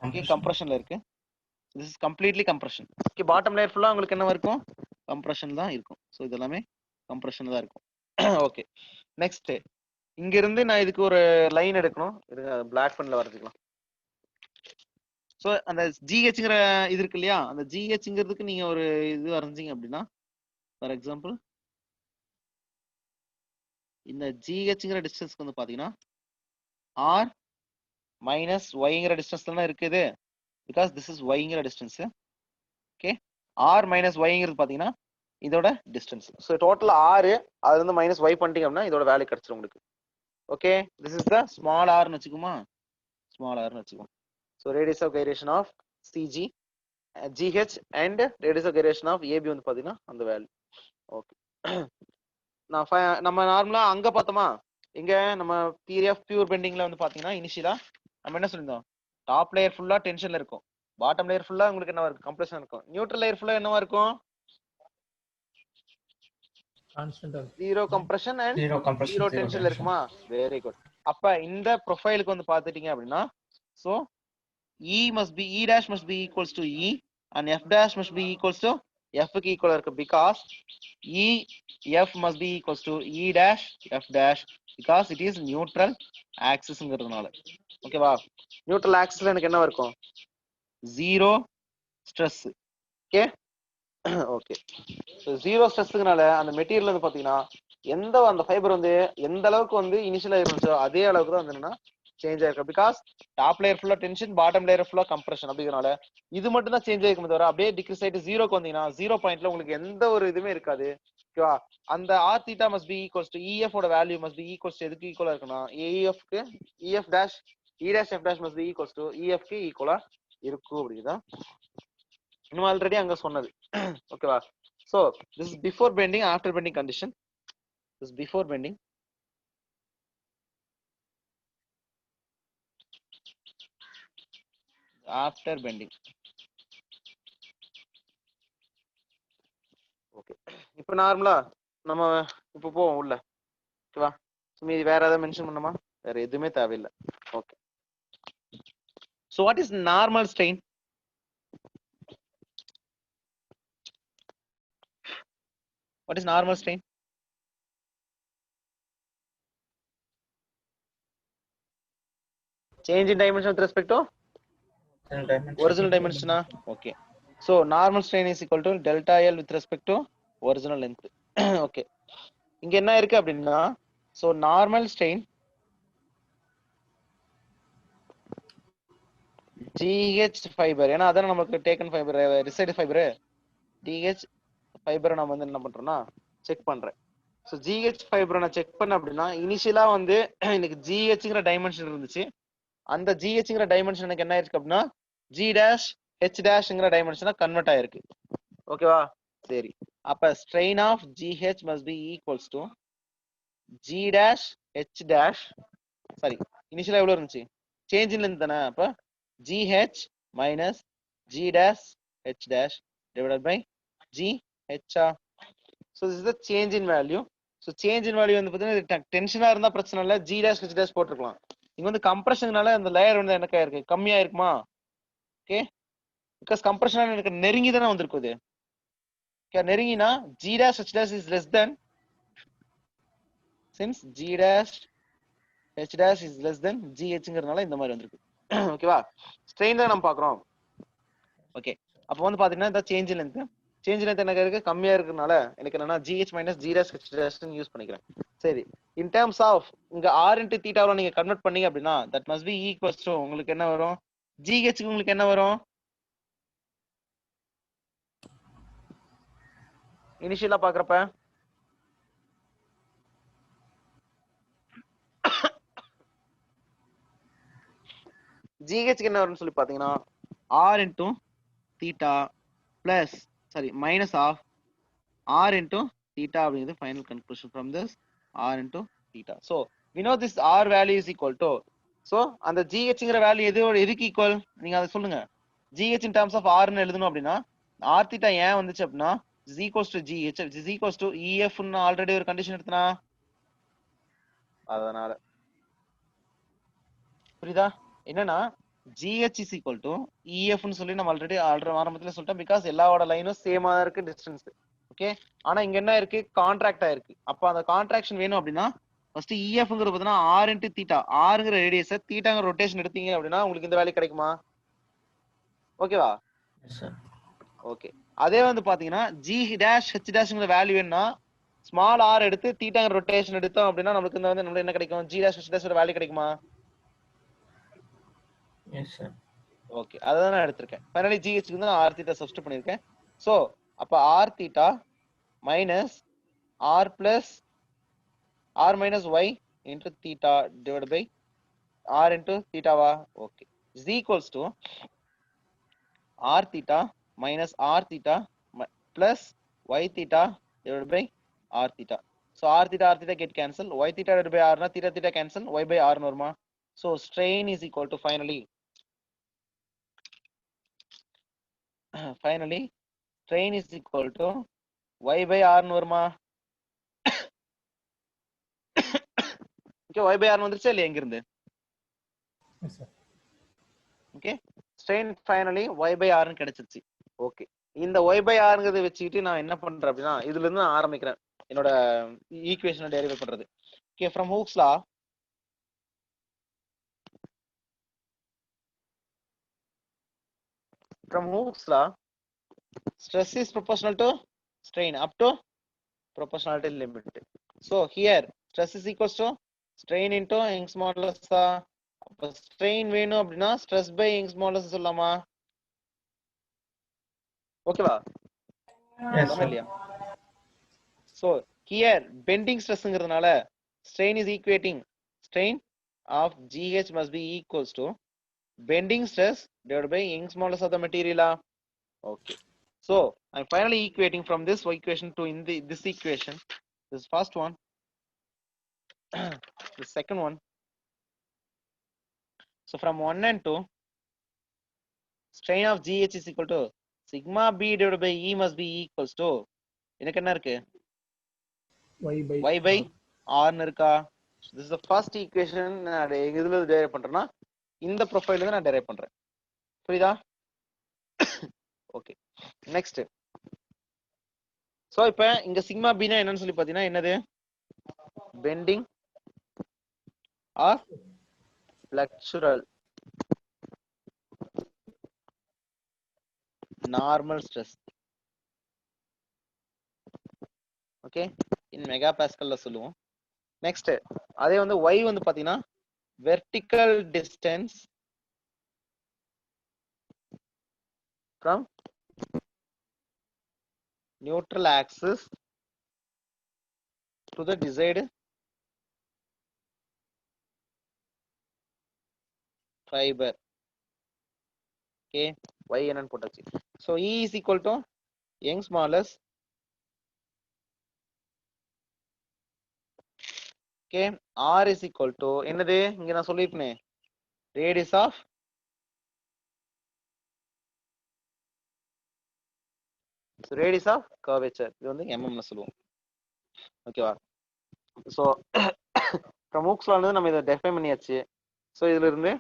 ஓகே, கம்ப்ரஷன்ல இருக்கு. This is completely compression. Okay, bottom layer ஃபுல்லா உங்களுக்கு என்னவா இருக்கும்? கம்ப்ரஷன் தான் இருக்கும். ஸோ இது எல்லாமே கம்ப்ரஷன் தான் இருக்கும். ஓகே, நெக்ஸ்ட் இங்க இருந்து நான் இதுக்கு ஒரு லைன் எடுக்கணும். இது பிளாக் பென்ல வரைஞ்சிக்கலாம். ஸோ அந்த ஜிஹெச்ங்கிற இது இருக்கு இல்லையா, அந்த ஜிஹெச்ங்கிறதுக்கு நீங்க ஒரு இது வரைஞ்சீங்க அப்படின்னா ஃபார் எக்ஸாம்பிள் இந்த ஜிஹெச்ங்கிற டிஸ்டன்ஸ்க்கு வந்து பாத்தீங்கன்னா ஆர் மைனஸ் ஒய்ங்கிற டிஸ்டன்ஸ்ல தான் இருக்குது. பிகாஸ் திஸ் இஸ் ஒய்ங்கிற டிஸ்டன்ஸ். ஓகே, ஆர் மைனஸ் ஒய்ங்கிறது பாத்தீங்கன்னா இதோட டிஸ்டன்ஸ். ஸோ டோட்டல் ஆறு அதுல இருந்து மைனஸ் ஒய் பண்ணிட்டீங்க அப்படின்னா இதோட வேல்யூ கிடைச்சிரும் உங்களுக்கு. Okay, this is the small ஆர்னு வச்சுக்குமா, ஸ்மால் ஆர்னு வச்சுக்கோம். So radius of gyration of CG GH and radius of gyration of AB வந்து பாத்தீங்கன்னா அந்த வேல்யூ. ஓகே, நம்ம நார்மலா அங்க பார்த்தோமா, இங்க நம்ம தியரி ஆஃப் பியூர் பெண்டிங்ல வந்து பாத்தீங்கன்னா இனிஷியலா நம்ம என்ன சொல்லியிருந்தோம், டாப் லேயர் ஃபுல்லா டென்ஷன்ல இருக்கும், பாட்டம் லேயர் ஃபுல்லா உங்களுக்கு என்னவா இருக்கும்? கம்ப்ரஷன் இருக்கும். நியூட்ரல் லேயர் ஃபுல்லா என்னவா இருக்கும்? Zero compression and Zero compression, zero zero டென்ஷன்ல tension. இருக்குமா? Very good. அப்ப இந்த ப்ரொஃபைலுக்கு வந்து பாத்துட்டீங்க அப்படின்னா so E must be E dash must be equals to E and F dash must be equals to F க்கு ஈக்குவலா இருக்கு. because E F must be equals to E dash F dash because it is neutral axisங்கிறதுனால. ஓகேவா? Neutral ஆக்சிஸ்ல எனக்கு என்ன இருக்கும்? Zero stress. Okay okay, so zero ஸ்ட்ரெஸ்ஸுக்குனால அந்த material வந்து பாத்தீங்கன்னா எந்த அந்த ஃபைபர் வந்து எந்த அளவுக்கு வந்து இனிஷியலா இருந்துச்சோ அதே அளவுக்கு தான் வந்து என்னன்னா சேஞ்ச் ஆயிருக்கு. பிகாஸ் டாப் லேயர் ஃபுல்லா டென்ஷன், பாட்டம் லேயர் ஃபுல்லா கம்ப்ரஷன். அப்படிங்கிறனால இது மட்டும் தான் சேஞ்ச் ஆயிருக்கும் தவிர அப்படியே டிக்ரீஸ் ஆயிட்டு ஜீரோக்கு வந்தீங்கன்னா ஜீரோ பாயிண்ட்ல உங்களுக்கு எந்த ஒரு இதுவுமே இருக்காது. ஓகேவா? அந்த R theta must be equals to EF ஓட value must be equals to எதுக்கு ஈக்குவலா இருக்குன்னா ஏஎஃப்க்கு EF dash E dash F dash must be equals to இஎஃப்க்கு ஈக்குவலா இருக்கும். அப்படிதான் இன்னும் ஆல்ரெடி அங்க சொன்னது. ஓகேவா? So this is before bending, after bending condition. This before bending, after bending. Okay, இப்போ நார்மலா நம்ம இப்போ போவோம் உள்ள. ஓகேவா? மீதி வேற ஏதாவது மென்ஷன் பண்ணுமா? வேற எதுவுமே தேவையில்லை. Okay, so what is normal strain? What is normal strain? Change in dimension with respect to original dimension. Okay. So normal strain is equal to delta L with respect to original length. Okay. இங்க என்ன இருக்கு அப்படின்னா, so normal strain GH fiber, ஏன்னா அதான் நமக்கு taken fiber, recide fiber, DH fiber நம்ம வந்து என்ன பண்றோம்னா செக் பண்றேன். ஸோ GH fiber நான் செக் பண்ண அப்படின்னா இனிஷியலா வந்து எனக்கு GHங்கிற டைமென்ஷன் இருந்துச்சு. அந்த GHங்கிற டைமென்ஷன் எனக்கு என்ன ஆயிருக்கு அப்படின்னா G dash H dashங்கிற டைமென்ஷனா கன்வெர்ட் ஆயிருக்கு. ஓகேவா? சரி, அப்ப strain of GH must be equals to G dash H dash, sorry இனிஷியலா எவ்வளவு இருந்துச்சு? சேஞ்ச் இன் லென்த் தானே. அப்ப GH minus G dash H dash divided by GH. So this is the change in value. So change in value வந்து பாத்தீங்கன்னா டென்ஷனா இருந்தா பிரச்சனை இல்ல, G dash H dash போட்டுருக்கலாம். இங்க வந்து கம்ப்ரஷன்னால அந்த லேயர் வந்து எனக்கு இருக்கு கம்மியா இருக்குமா? ஓகே, பிகாஸ் கம்ப்ரஷன் எனக்கு நெருங்கி தானே வந்திருக்குது. நெருங்கினா G dash H dash is less than, since G dash h dash is less than gh-ங்கிறதுனால இந்த மாதிரி வந்திருக்கு. ஓகேவா? ஸ்ட்ரெயின் தான் நம்ம பார்க்குறோம். ஓகே, அப்போ வந்து பாத்தீங்கன்னா இந்த சேஞ்ச் லென்த் எனக்கு இருக்கு கம்மியா இருக்கிறதுனால எனக்கு என்னன்னா gh minus g dash h dash use பண்ணிக்கிறேன். சரி, இன் டர்ம்ஸ் ஆஃப் இங்க r இன்டு தீட்டாவில் நீங்க கன்வெர்ட் பண்ணீங்க அப்படின்னா that must be equals to உங்களுக்கு என்ன வரும்? gh உங்களுக்கு என்ன வரும்? இனிஷியலா பாக்குறப்ப gh என்ன வரும்னு சொல்லி பாத்தீங்கன்னா r into theta plus sorry minus of r into theta அப்படிங்கிறது final conclusion from this r into theta. So we know this r value is equal to, so அந்த gh-ங்கிற வேல்யூ எதுக்கு ஈக்குவல் நீங்க அதை சொல்லுங்க. gh in terms of r ன்னு எழுதணும் அப்படின்னா r theta ஏன் வந்துச்சு அப்படின்னா is equals to gh is equals to ef ன்னு ஆல்ரெடி ஒரு கண்டிஷன் எடுத்தனா, அதனால புரியுதா என்னன்னா gh is equal to ef ன்னு சொல்லி நம்ம ஆல்ரெடி ஆரம்பத்துல சொல்லிட்டோம். பிகாஸ் எல்லாவோட லைனும் சேமா இருக்கு டிஸ்டன்ஸ். ஓகே, ஆனா இங்க என்ன இருக்கு? கான்ட்ராக்ட் ஆயிருக்கு. அப்ப அந்த கான்ட்ராக்ஷன் வேணும் அப்படின்னா ஃபர்ஸ்ட் ஈஎஃப்ங்கிறது பார்த்தீங்கன்னா ஆர் இன்டு தீட்டா, ஆறுங்கிற ரேடியஸை தீட்டாங்கிற ரொட்டேஷன் எடுத்தீங்க அப்படின்னா உங்களுக்கு இந்த வேல்யூ கிடைக்குமா? ஓகேவா? ஓகே, அதே வந்து பாத்தீங்கன்னா ஜி டேஷ் ஹெச் டேஷ்ங்கிற வேல்யூ வேணும்னா ஸ்மால் ஆர் எடுத்து தீட்டாங்கிற ரொட்டேஷன் எடுத்தோம் அப்படின்னா நமக்கு இந்த வந்து நம்மளுக்கு என்ன கிடைக்கும்? G dash H dash value கிடைக்குமா? ஓகே, அதான் நான் எடுத்திருக்கேன். ஃபைனலி ஜிஹெச்க்கு வந்து ஆர் தீட்டா சப்ஸ்டிட் பண்ணிருக்கேன். சோ அப்ப r theta minus r plus r minus y into theta divided by r into theta va. Okay, is equals to r theta minus r theta plus y theta divided by r theta. So r theta get cancel, y theta divided by r na theta cancel, y by r norma. So strain is equal to finally strain is equal to y by r norma. y by r வந்துருச்சா இல்லையா எங்க இருந்து? Okay, strain finally y by r ன்னு கிடைச்சிருச்சு. Okay, இந்த y by r ங்கறத வெச்சிட்டு நான் என்ன பண்றேன் அப்படினா இதுல இருந்து நான் ஆரம்பிக்கிறேன் என்னோட ஈக்குவேஷனை டெரிவேட் பண்றது. Okay, from Hooke's law stress is proportional to strain up to proportionality limit. So here stress is equals to strain into Young's modulus. அப்ப strain வேணும் அப்படினா stress by Young's modulus சொல்லலாமா? ஓகேவா? Yes, sir. So here bending stressங்கிறதுனால strain is equating strain of GH must be equals to bending stress divided by Young's modulus of the material. Okay, so I'm finally equating from this equation to in this equation. This first one, the second one. So from 1 and 2, strain of GH is equal to sigma b divided by E must be equals to எனக்கு என்ன இருக்கு? y by r ன்னு இருக்கா? This is the first equation நான் எதுல derive பண்றேன்னா இந்த ப்ரொஃபைல்ல இருந்து நான் டெரைவ் பண்றேன். புரியுதா? Okay, next. சோ இப்போ இங்க சிக்மா b னா என்னன்னு சொல்லி பாத்தீங்கன்னா என்னது? Bending or flexural normal stress. Okay, in mega பாஸ்கல்ல சொல்லுவோம். நெக்ஸ்ட் அதே வந்து y வந்து பாத்தீங்கன்னா vertical distance from neutral axis to the desired fiber. Okay, y என்னன்னு போட்டாச்சு. So E is equal to Young's modulus. Okay, R is equal to என்னது இங்க நான் சொல்லிருப்பேனே radius of curvature. இது வந்து mm னு சொல்லுவோம். ஓகேவா? சோ from Hooke's law நம்ம இத டெஃபைன் பண்ணியாச்சு. சோ இதுல இருந்து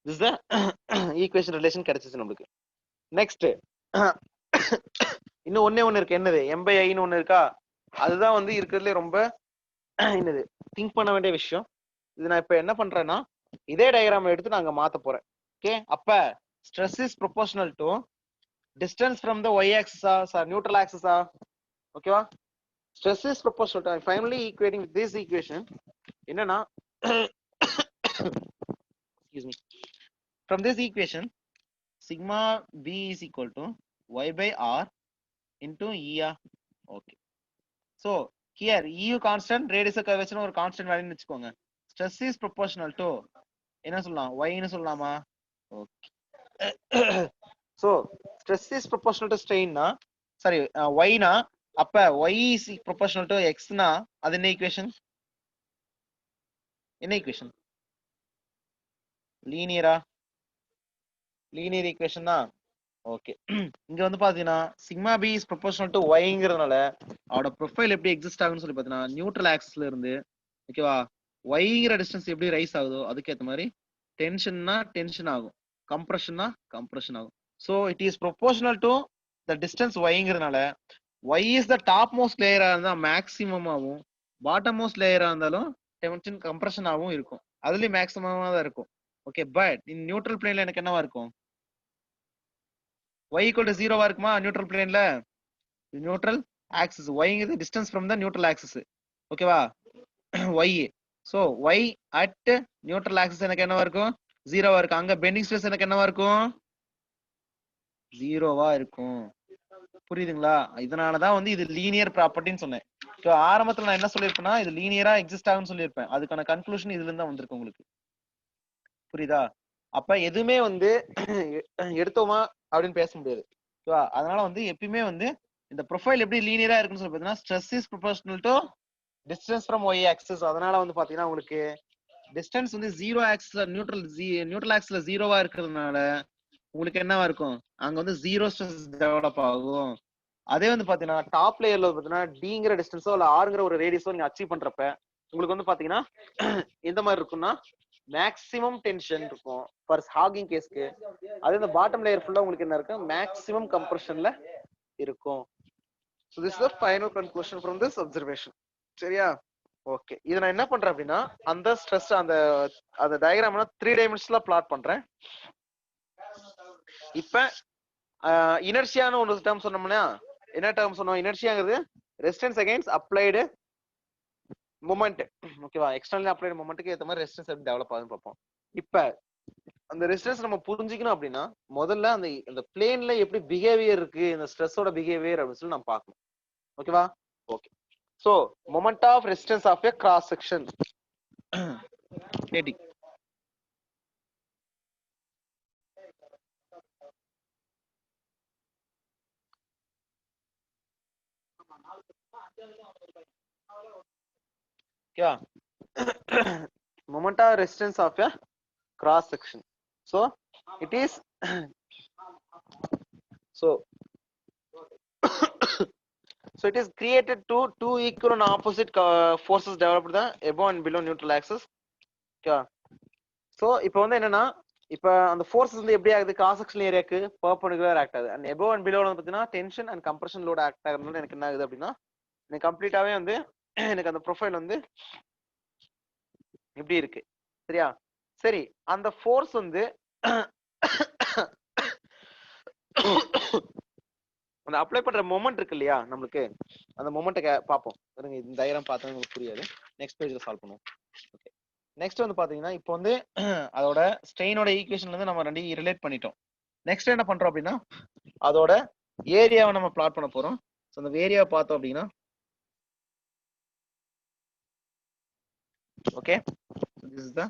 this is the equation relation கிடைச்சிச்சு நமக்கு. நெக்ஸ்ட் இன்னும் ஒண்ணே ஒண்ணு இருக்கு. என்னது? m by i ன்னு ஒண்ணு இருக்கா? அதுதான் வந்து இருக்கிறதுல ரொம்ப என்னது திங்க் பண்ண வேண்டிய விஷயம். இது நான் இப்ப என்ன பண்றேன்னா இதே டயக்ராம் எடுத்து நாங்க மாத்த போறேன். ஓகே, அப்ப stress is proportional to distance from the y axis or neutral axis. ஓகேவா? Stress is proportional to, finally equating with this equation என்னன்னா excuse me, from this equation sigma b is equal to y by r into e. Okay, so here eu constant, radius of curvature ஒரு constant value னு வெச்சுக்கோங்க. Stress is proportional to என்ன சொல்லலாம், y னு சொல்லலாமா? Okay. So stress is proportional to strain na, sorry, y na, அப்ப y is proportional to x na, அது என்ன equation? என்ன equation? linear linear equation தான். ஓகே, இங்க வந்து பாத்தீங்கன்னா sigma b is proportional to yங்கிறதுனால அவரோட ப்ரொஃபைல் எப்படி எக்ஸிஸ்ட் ஆகும்னு சொல்லி பாத்தீங்கன்னா நியூட்ரல் ஆக்சிஸ்ல இருந்து, ஓகேவா, yங்கிற டிஸ்டன்ஸ் எப்படி ரைஸ் ஆகுதோ அதுக்கு ஏத்த மாதிரி டென்ஷன்னா டென்ஷன் ஆகும், கம்ப்ரஷன்னா கம்ப்ரஷன் ஆகும். So it is proportional to the distance yங்கிறதுனால y is the top most லேயரா இருந்தா மேக்ஸிமம் ஆகும், பாட்டம் மோஸ்ட் லேயரா இருந்தாலும் டென்ஷன் கம்ப்ரஷன் ஆகும் இருக்கும், அதுலயும் மேக்ஸிமமா தான் இருக்கும். ஓகே, பட் இன் நியூட்ரல் பிளேன்ல எனக்கு என்னவா இருக்கும், y equal to 0 இருக்குமா நியூட்ரல் பிளேன்ல, நியூட்ரல் ஆக்சிஸ் yங்கிறது distance from the neutral axis. ஓகேவா, y, so y at neutral axis எனக்கு என்னவா இருக்கும், 0வா இருக்கு. அங்க பெண்டிங் ஸ்ட்ரெஸ் எனக்கு என்னவா இருக்கும், 0வா இருக்கும். புரியுதுங்களா? இதனாலதான் வந்து இது லீனியர் ப்ராப்பர்ட்டின்னு சொன்னேன். ஆரம்பத்துல நான் என்ன சொல்லியிருப்பேன்னா இது லீனியரா எக்ஸிஸ்ட் ஆகும்னு சொல்லியிருப்பேன். அதுக்கான கன்க்ளூஷன் இதுல இருந்தா வந்திருக்கு உங்களுக்கு. புரியுதா? அப்ப எதுவுமே வந்து எடுத்தோமா அப்படின்னு பேச முடியாது. அதனால வந்து எப்பயுமே வந்து இந்த ப்ரொஃபைல் எப்படி லீனியரா இருக்குன்னு சொல்லி பாத்தீங்கன்னா stress is proportional to distance from y axis. அதனால வந்து பாத்தீங்கன்னா உங்களுக்கு டிஸ்டன்ஸ் வந்து 0 ஆக்சிஸ்ல நியூட்ரல் ஆக்சிஸ்ல 0வா இருக்கிறதுனால உங்களுக்கு என்னவா இருக்கும், அங்க வந்து 0 ஸ்ட்ரெஸ் டெவலப் ஆகும். அதே வந்து பாத்தீங்கன்னா டாப் லேயர்ல பாத்தீங்கன்னா டிங்கிற டிஸ்டன்ஸோ இல்ல ஆர்ங்கிற ஒரு ரேடியஸோ நீங்க அச்சீவ் பண்றப்ப உங்களுக்கு வந்து பாத்தீங்கன்னா எந்த மாதிரி இருக்கும்னா மேக்ஸிமம் டென்ஷன் இருக்கும் ஃபார் ஹாகிங் கேஸ்க்கு. அதே இந்த பாட்டம் லேயர் ஃபுல்லா உங்களுக்கு என்ன இருக்கு, மேக்ஸிமம் கம்ப்ரஷன்ல இருக்கும். So this is the final conclusion from this observation. சரியா? ஓகே, இத நான் என்ன பண்றேன் அப்படின்னா அந்த ஸ்ட்ரெஸ் அந்த டயகிராம்னா 3 டைமென்ஷன்ல பிளாட் பண்றேன். இப்ப இனர்ஷியான்னு ஒரு டேர்ம் சொன்னோம்னா என்ன டேர்ம் சொன்னோம், இனர்ஷியாங்கிறது ரெசிஸ்டன்ஸ் அகைன்ஸ்ட் அப்ளைடு மொமெண்ட். ஓகேவா, எக்ஸ்டர்னல் அப்ளைடு மொமெண்ட்டுக்கு ஏத்த மாதிரி ரெசிஸ்டன்ஸ் எப்படி டெவலப் ஆகுதுன்னு பார்ப்போம். இப்ப அந்த ரெசிஸ்டன்ஸ் நம்ம புரிஞ்சுக்கணும் அப்படின்னா முதல்ல அந்த பிளேன்ல எப்படி பிஹேவியர் இருக்கு, இந்த ஸ்ட்ரெஸ்ஸோட பிஹேவியர் அப்படின்னு சொல்லி நம்ம பார்க்கணும். ஓகேவா? Okay, so moment of resistance of a cross section heading. ஓகேவா, moment of resistance of a cross section. So it is so it is created to two equal and opposite forces developed the above and below neutral axis. Okay, so இப்போ வந்து என்னன்னா இப்ப அந்த forces வந்து எப்படி ஆகுது, cross section ஏரியாக்கு perpendicular act ஆகுது. அண்ட் above and below வந்து பாத்தீங்கன்னா tension and compression load act ஆகுறதுனால எனக்கு என்ன ஆகுது அப்படின்னா எனக்கு கம்ப்ளீட்டாவே வந்து எனக்கு அந்த ப்ரொஃபைல் வந்து இப்படி இருக்கு. சரியா? சரி, அந்த ஃபோர்ஸ் வந்து அந்த அப்ளை பண்ற மொமெண்ட் இருக்கு இல்லையா நம்மளுக்கு, அந்த மொமெண்ட்டை பார்ப்போம். இந்த டயகிராம் பார்த்தா உங்களுக்கு புரியாது, நெக்ஸ்ட் பேஜ்ல சால்வ் பண்ணுவோம். ஓகே, நெக்ஸ்ட் வந்து பாத்தீங்கன்னா இப்போ வந்து அதோட ஸ்ட்ரெயினோட ஈக்குவேஷன்ல இருந்து நம்ம ரெண்டையும் ரிலேட் பண்ணிட்டோம். நெக்ஸ்ட் என்ன பண்றோம் அப்படின்னா அதோட ஏரியாவை நம்ம பிளாட் பண்ண போறோம். ஸோ அந்த ஏரியாவை பார்த்தோம் அப்படின்னா okay, this is the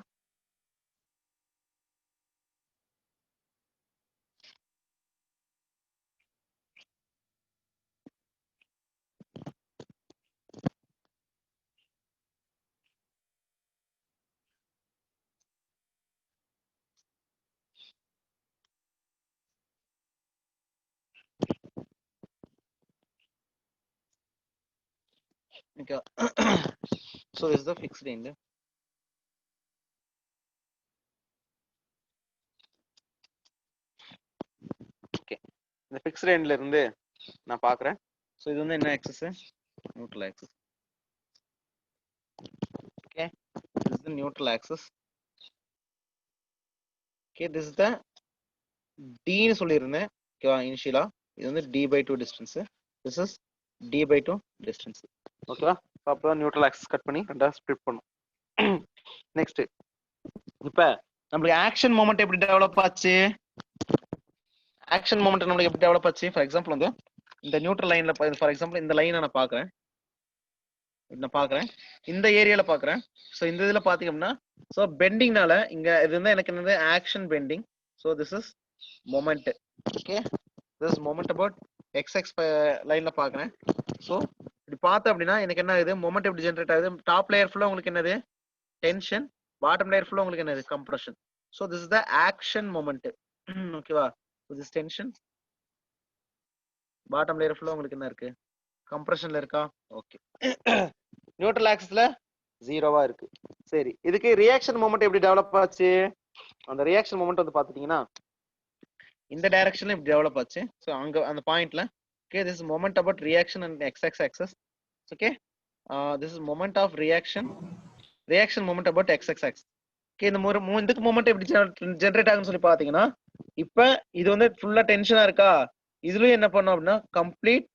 okay. So this is the fixed end. Okay, இந்த ஃபிக்ஸ்ட் எண்ட்ல இருந்து நான் பாக்குறேன். ஸோ இது வந்து என்ன axis, neutral axis. Okay, this is the neutral axis. Okay, this is the d னு சொல்லிருந்தேன். ஓகேவா, இனிஷியலா இது வந்து d/2 distance. this is d/2 distance. ஓகேவா, அப்போ நியூட்ரல் ஆக்சிஸ் கட் பண்ணி ரெண்டா ஸ்ப்ளிட் பண்ணும். நெக்ஸ்ட், இப்ப நம்மளுக்கு ஆக்ஷன் மொமெண்ட் எப்படி டெவலப் ஆச்சு? ஆக்ஷன் மொமெண்ட் நம்மளுக்கு எப்படி டெவலப் ஆச்சு? ஃபார் எக்ஸாம்பிள் வந்து இந்த நியூட்ரல் லைன்ல, ஃபார் எக்ஸாம்பிள் இந்த லைனை நான் பாக்குறேன், இந்த ஏரியால பாக்குறேன். சோ இந்த இதுல பாத்தீங்க அப்படின்னா, சோ பெண்டிங்னால இங்க இது வந்து எனக்கு என்னது action bending. So this is moment. Okay, this is moment about xx லைன்ல பாக்குறேன். சோ இப்படி பார்த்தா அப்படின்னா எனக்கு என்ன ஆகுது, மொமெண்ட் எப்படி ஜெனரேட் ஆகுது? டாப் லேயர் ஃபுல்லா உங்களுக்கு என்னது டென்ஷன், பாட்டம் லேயர் ஃபுல்லா உங்களுக்கு என்னது compression. So this is the action moment. ஓகேவா, திஸ் டென்ஷன், பாட்டம் லேயர் ஃபுல்லா உங்களுக்கு என்ன இருக்கு, கம்ப்ரஷன்ல இருக்கா? ஓகே, நியூட்ரல் ஆக்சிஸ்ல ஜீரோவா இருக்கு. சரி, இதுக்கு ரியாக்ஷன் மொமெண்ட் எப்படி டெவலப் ஆச்சு? அந்த ரியாக்ஷன் மொமெண்ட் வந்து பாத்துட்டீங்கன்னா இந்த டைரக்ஷன்ல இப்படி டெவலப் ஆச்சு. சோ அங்க அந்த பாயிண்ட்ல, okay, this is moment about reaction and xx axis. Okay, this is moment of reaction moment about xx axis. Okay, இந்த இதுக்கு மொமெண்ட் எப்படி ஜெனரேட் ஆகும்னு சொல்லி பாத்தீங்கன்னா, இப்ப இது வந்து ஃபுல்லா டென்ஷனா இருக்கா, இதுலயும் என்ன பண்ணோம் அப்படின்னா கம்ப்ளீட்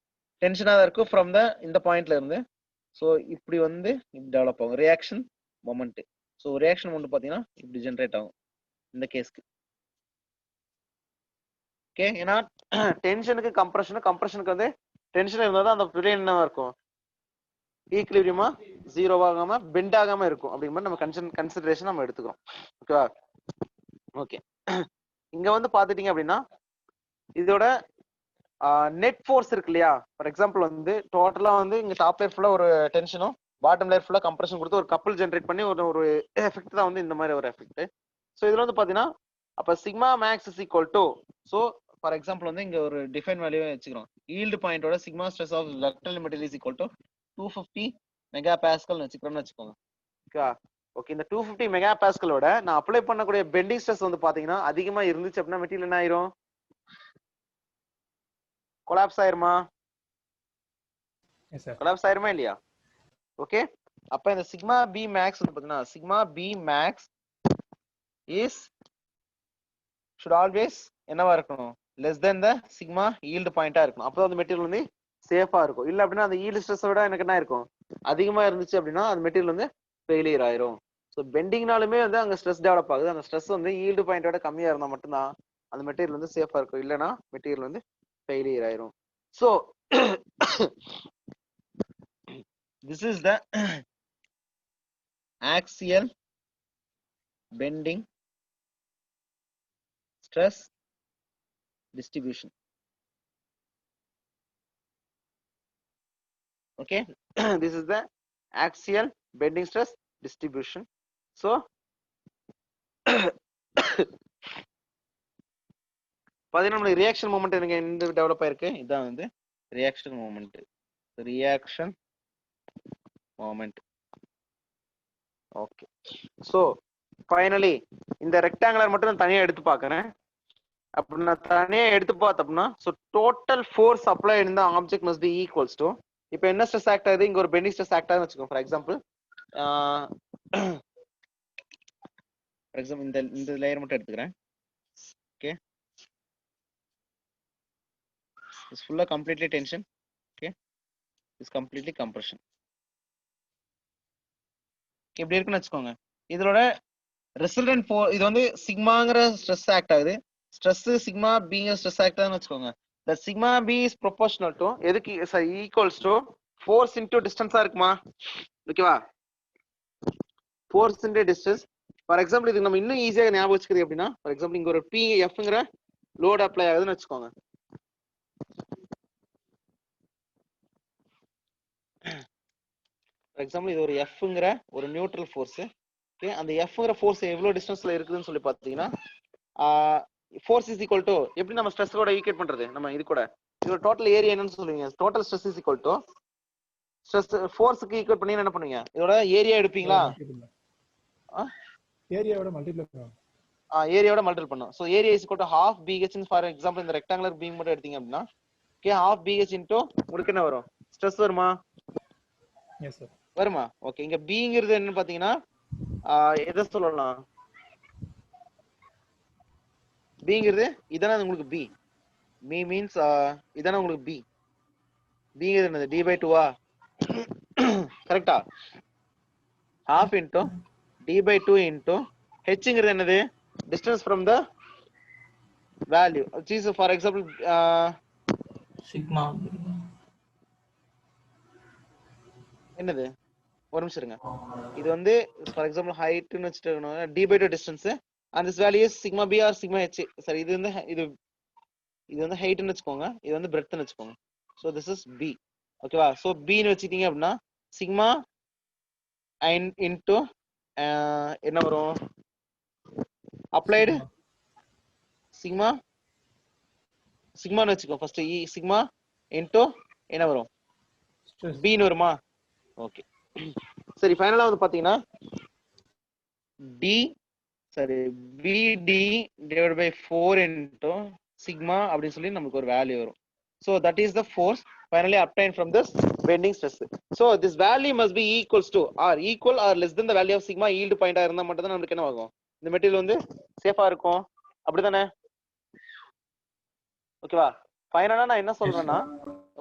டென்ஷனா தான் இருக்கும் ஃப்ரம் த இந்த பாயிண்ட்ல இருந்து. சோ இப்படி வந்து இப்படி டெவலப் ஆகும் reaction moment. So reaction moment பாத்தீங்கன்னா இப்படி ஜெனரேட் ஆகும் இந்த கேஸ்க்கு. ஓகே, ஏன்னா டென்ஷனுக்கு கம்ப்ரஷனுக்கு வந்து டென்ஷன் இருந்தா தான் அந்த பிளேன் என்ன இருக்கும், ஈக்குலிபிரியமா ஜீரோவா ஆகாம பெண்ட் ஆகாம இருக்கும். அப்படிங்கிற மாதிரி நம்ம கன்சிடரேஷன் நம்ம எடுத்துக்கிறோம். ஓகேவா, ஓகே. இங்க வந்து பாத்துட்டீங்க அப்படின்னா இதோட நெட் ஃபோர்ஸ் இருக்கு இல்லையா? ஃபார் எக்ஸாம்பிள் வந்து டோட்டலா வந்து இங்க டாப் லேயர் ஃபுல்லா ஒரு டென்ஷனும் பாட்டம் லேயர் ஃபுல்லா கம்ப்ரஷன் கொடுத்து ஒரு கப்பல் ஜெனரேட் பண்ணி ஒரு எஃபெக்ட் தான் வந்து இந்த மாதிரி ஒரு எஃபெக்ட். ஸோ இதுல வந்து பாத்தீங்கன்னா அப்ப sigma max is equal to, so for example வந்து இங்க ஒரு டிஃபைன் வேல்யூவே வச்சுக்கிறோம். ஈல்டு பாயிண்டோட sigma stress of ductile material is equal to 250 mega pascal வச்சுக்கிறோம்னு வச்சுக்கோங்க. ஓகே, இந்த 250 மெகா பாஸ்கலோட நான் அப்ளை பண்ணக்கூடிய பெண்டிங் ஸ்ட்ரெஸ் வந்து பாத்தீங்கன்னா அதிகமா இருந்துச்சு அப்படின்னா மெட்டீரியல் என்ன ஆயிரும், கொலாப்ஸ் ஆயிருமா? கொலாப்ஸ் ஆயிருமா இல்லையா? ஓகே, அப்ப இந்த சிக்மா பி மேக்ஸ் வந்து பாத்தீங்கன்னா sigma b max is should always என்னவா இருக்கணும், less than the sigma yield பாயிண்டா இருக்கணும். அப்போ அந்த மெட்டீரியல் வந்து சேஃபா இருக்கும். இல்ல அப்படின்னா அந்த yield stress விட எனக்கு என்ன இருக்கும், அதிகமா இருந்துச்சு அப்படின்னா அந்த மெட்டீரியல் வந்து ஃபெயிலியர் ஆயிரும். ஸோ பெண்டிங்னாலுமே வந்து அங்க ஸ்ட்ரெஸ் டெவலப் ஆகுது. அந்த ஸ்ட்ரெஸ் வந்து yield பாயிண்டோட கம்மியா இருந்தா மட்டும்தான் அந்த மெட்டீரியல் வந்து சேஃபா இருக்கும். இல்லைன்னா மெட்டீரியல் வந்து ஃபெயிலியர் ஆயிரும். So this is the axial bending stress distribution. Okay, this is the axial bending stress distribution. So பாத்தீங்கன்னா ரியாக்ஷன் மொமெண்ட் எனக்கு எந்த டெவலப் ஆயிருக்கு, இதான் வந்து reaction moment. Okay, so finally இந்த ரெக்டாங்குலர் மட்டும் நான் தனியா எடுத்து பார்க்கறேன். அப்படி நான் தனியா எடுத்து பார்த்தோம்னா, so total force apply in the object must be equals to, இப்போ என்ன ஸ்ட்ரெஸ் ஆக்ட் ஆகுது, இங்க ஒரு பெண்டிங் ஸ்ட்ரெஸ் ஆக்ட் ஆகுதுன்னு வச்சுக்கோங்க. ஃபார் எக்ஸாம்பிள் இந்த லேயர் மட்டும் எடுத்துக்கிறேன். ஓகே, இஸ் ஃபுல்லா completely tension. Okay, is completely compression. இப்படி இருக்குன்னு வச்சுக்கோங்க. இதோட ரிசல்டன்ட் இது வந்து சிக்மாங்கிற ஸ்ட்ரெஸ் ஆக்ட் ஆகுது. ஸ்ட்ரெஸ் சிக்மா பிங்கிற ஸ்ட்ரெஸ் ஆக்ட் ஆகுதுன்னு வச்சுக்கோங்க. the sigma b is proportional to எதுக்கு equals to force into distance இருக்குமா? ஓகேவா, force into distance. For example இதுக்கு நம்ம இன்னும் ஈஸியாக ஞாபகம் வச்சுக்கிறது எப்படின்னா, ஃபார் எக்ஸாம்பிள் இங்க ஒரு PFங்கிற லோட் அப்ளை ஆகுதுன்னு வச்சுக்கோங்க. ஃபார் எக்ஸாம்பிள் இது ஒரு Fங்கிற ஒரு நியூட்ரல் ஃபோர்ஸ். ஓகே, அந்த Fங்கிற ஃபோர்ஸ் எவ்வளவு டிஸ்டன்ஸ்ல இருக்குதுன்னு சொல்லி பார்த்தீங்கன்னா, ஃபோர்ஸ் இஸ் ஈக்குவல் டு, எப்படி நம்ம ஸ்ட்ரெஸ் கூட ஈக்குவேட் பண்றது, நம்ம இது கூட இதோட டோட்டல் ஏரியா என்னன்னு சொல்லுவீங்க, total stress is equal to stress ஃபோர்ஸ்க்கு ஈக்குவேட் பண்ணி என்ன பண்ணுவீங்க, இதோட ஏரியா எடுப்பீங்களா, ஏரியாவோட மல்டிப்ளை பண்ணுவோம். ஏரியாவோட மல்டிப்ளை பண்ணும். So area is equal to half BH. For example இந்த ரெக்டாங்குலர் பீம் மட்டும் எடுத்தீங்க அப்படின்னா, ஓகே, half BH இன்டு உங்களுக்கு என்ன வரும், ஸ்ட்ரெஸ் வருமா? Yes sir. வருமா? ஓகே, இங்க பிங்கிறது என்னன்னு பாத்தீங்கன்னா எதை சொல்லலாம்? பிங்கிறது இதானே உங்களுக்கு பி. பி மீன்ஸ் இதானே உங்களுக்கு பி. பிங்கிறது என்னது? டி பை 2வா? கரெக்டா? half into d by 2 into hங்கிறது என்னது? distance from the value. Choose for example sigma. என்னது? ஒரு நிமிஷம் இருங்க. இது வந்து for example height ன்னு வச்சுட்டோம்னா d by 2 distance and this value is sigma b or sigma h. சரி, இது வந்து இது வந்து height ன்னு வச்சுக்கோங்க, இது வந்து breadth ன்னு வச்சுக்கோங்க. so this is b. ஓகேவா? so b ன்னு வச்சிட்டீங்க அப்படின்னா sigma into என்ன வரும்? applied sigma சிக்மான்னு வச்சுக்கோ. ஃபர்ஸ்ட் இ சிக்மா இன்டூ என்ன வரும்? பின்னு வருமா? ஓகே, சரி. ஃபைனலா வந்து பாத்தீங்கன்னா டி சரி பிடி டிவைட் பை 4 இன்டூ சிக்மா அப்படின்னு சொல்லி நமக்கு ஒரு வேல்யூ வரும். So that is the force finally obtain from this bending stress. So this value must be equals to or equal or less than the value of sigma yield பாயிண்டா இருந்தா மட்டும் தான் நமக்கு என்ன ஆகும்? இந்த மெட்டீரியல் வந்து சேஃபா இருக்கும். அப்படிதானே? ஓகேவா? ஃபைனலா நான் என்ன சொல்றேன்னா,